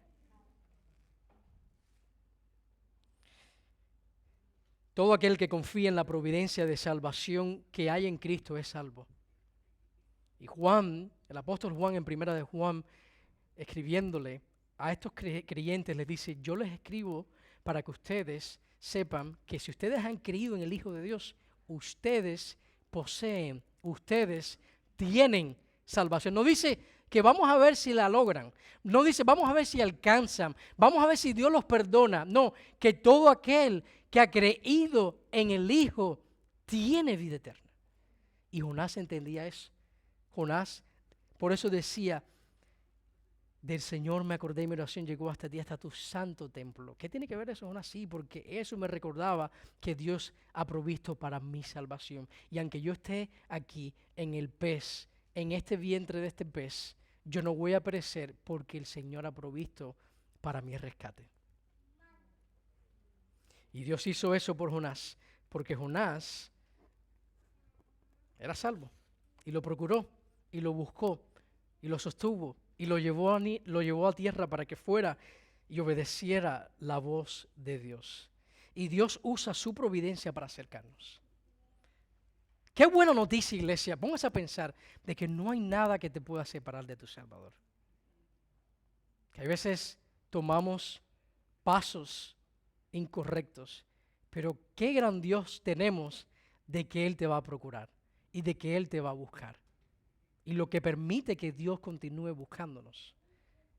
Todo aquel que confía en la providencia de salvación que hay en Cristo es salvo. Y Juan, el apóstol Juan en primera de Juan, escribiéndole a estos creyentes, les dice, yo les escribo para que ustedes sepan que si ustedes han creído en el Hijo de Dios, ustedes poseen, ustedes tienen salvación. No dice que vamos a ver si la logran. No dice vamos a ver si alcanzan. Vamos a ver si Dios los perdona. No, que todo aquel que ha creído en el Hijo tiene vida eterna. Y Jonás entendía eso. Jonás, por eso decía, del Señor me acordé y mi oración llegó hasta ti, hasta tu santo templo. ¿Qué tiene que ver eso, Jonás? Sí, porque eso me recordaba que Dios ha provisto para mi salvación. Y aunque yo esté aquí en el pez, en este vientre de este pez, yo no voy a perecer porque el Señor ha provisto para mi rescate. Y Dios hizo eso por Jonás, porque Jonás era salvo, y lo procuró, y lo buscó, y lo sostuvo, y lo llevó a tierra para que fuera y obedeciera la voz de Dios. Y Dios usa su providencia para acercarnos. Qué buena noticia, iglesia. Póngase a pensar de que no hay nada que te pueda separar de tu Salvador. Que a veces tomamos pasos incorrectos, pero qué gran Dios tenemos de que Él te va a procurar y de que Él te va a buscar. Y lo que permite que Dios continúe buscándonos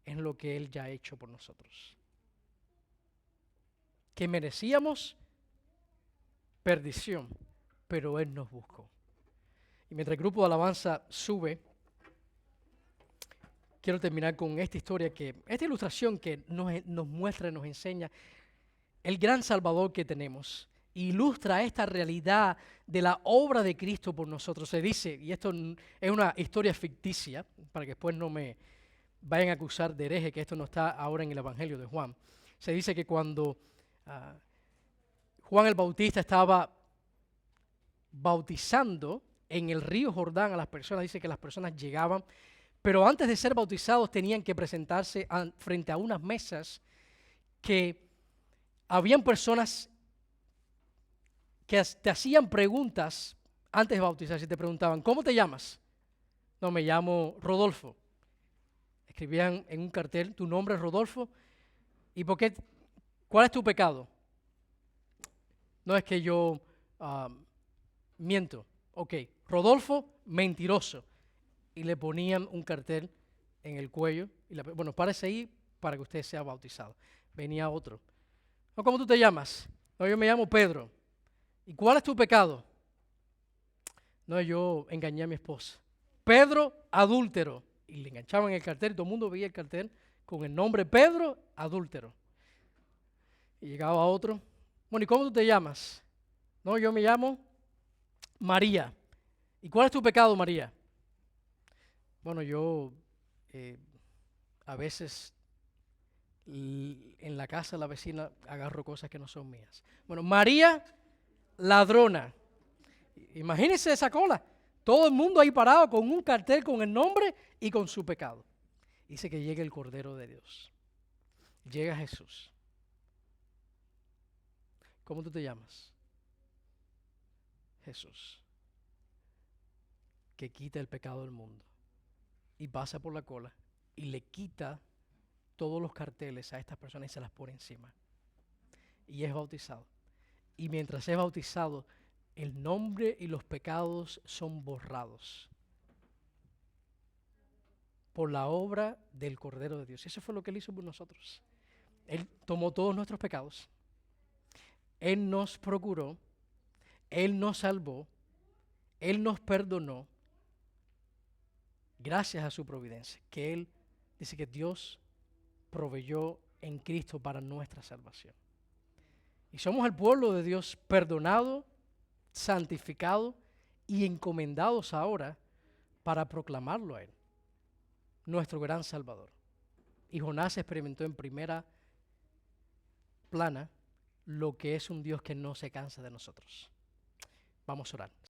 es lo que Él ya ha hecho por nosotros. Que merecíamos perdición, pero Él nos buscó. Y mientras el grupo de alabanza sube, quiero terminar con esta historia, esta ilustración que nos muestra y nos enseña el gran Salvador que tenemos. Ilustra esta realidad de la obra de Cristo por nosotros. Se dice, y esto es una historia ficticia, para que después no me vayan a acusar de hereje, que esto no está ahora en el Evangelio de Juan. Se dice que cuando Ah, Juan el Bautista estaba bautizando en el río Jordán a las personas. Dice que las personas llegaban, pero antes de ser bautizados tenían que presentarse frente a unas mesas que habían personas que te hacían preguntas antes de bautizarse. Te preguntaban, ¿cómo te llamas? No, me llamo Rodolfo. Escribían en un cartel, tu nombre es Rodolfo. ¿Y por qué? ¿Cuál es tu pecado? No es que yo miento. Ok, Rodolfo, mentiroso. Y le ponían un cartel en el cuello. Bueno, párese ahí para que usted sea bautizado. Venía otro. No, ¿cómo tú te llamas? No, yo me llamo Pedro. ¿Y cuál es tu pecado? No, yo engañé a mi esposa. Pedro, adúltero. Y le enganchaban el cartel y todo el mundo veía el cartel con el nombre Pedro, adúltero. Y llegaba otro. Bueno, ¿y cómo tú te llamas? No, yo me llamo María. ¿Y cuál es tu pecado, María? Bueno, yo a veces en la casa de la vecina agarro cosas que no son mías. Bueno, María, ladrona. Imagínense esa cola. Todo el mundo ahí parado con un cartel con el nombre y con su pecado. Dice que llega el Cordero de Dios. Llega Jesús. ¿Cómo tú te llamas? Jesús. Que quita el pecado del mundo. Y pasa por la cola y le quita todos los carteles a estas personas y se las pone encima. Y es bautizado. Y mientras es bautizado, el nombre y los pecados son borrados por la obra del Cordero de Dios. Eso fue lo que Él hizo por nosotros. Él tomó todos nuestros pecados. Él nos procuró. Él nos salvó. Él nos perdonó. Gracias a su providencia. Que Él dice que Dios proveyó en Cristo para nuestra salvación. Y somos el pueblo de Dios perdonado, santificado y encomendados ahora para proclamarlo a Él, nuestro gran Salvador. Y Jonás experimentó en primera plana lo que es un Dios que no se cansa de nosotros. Vamos a orar.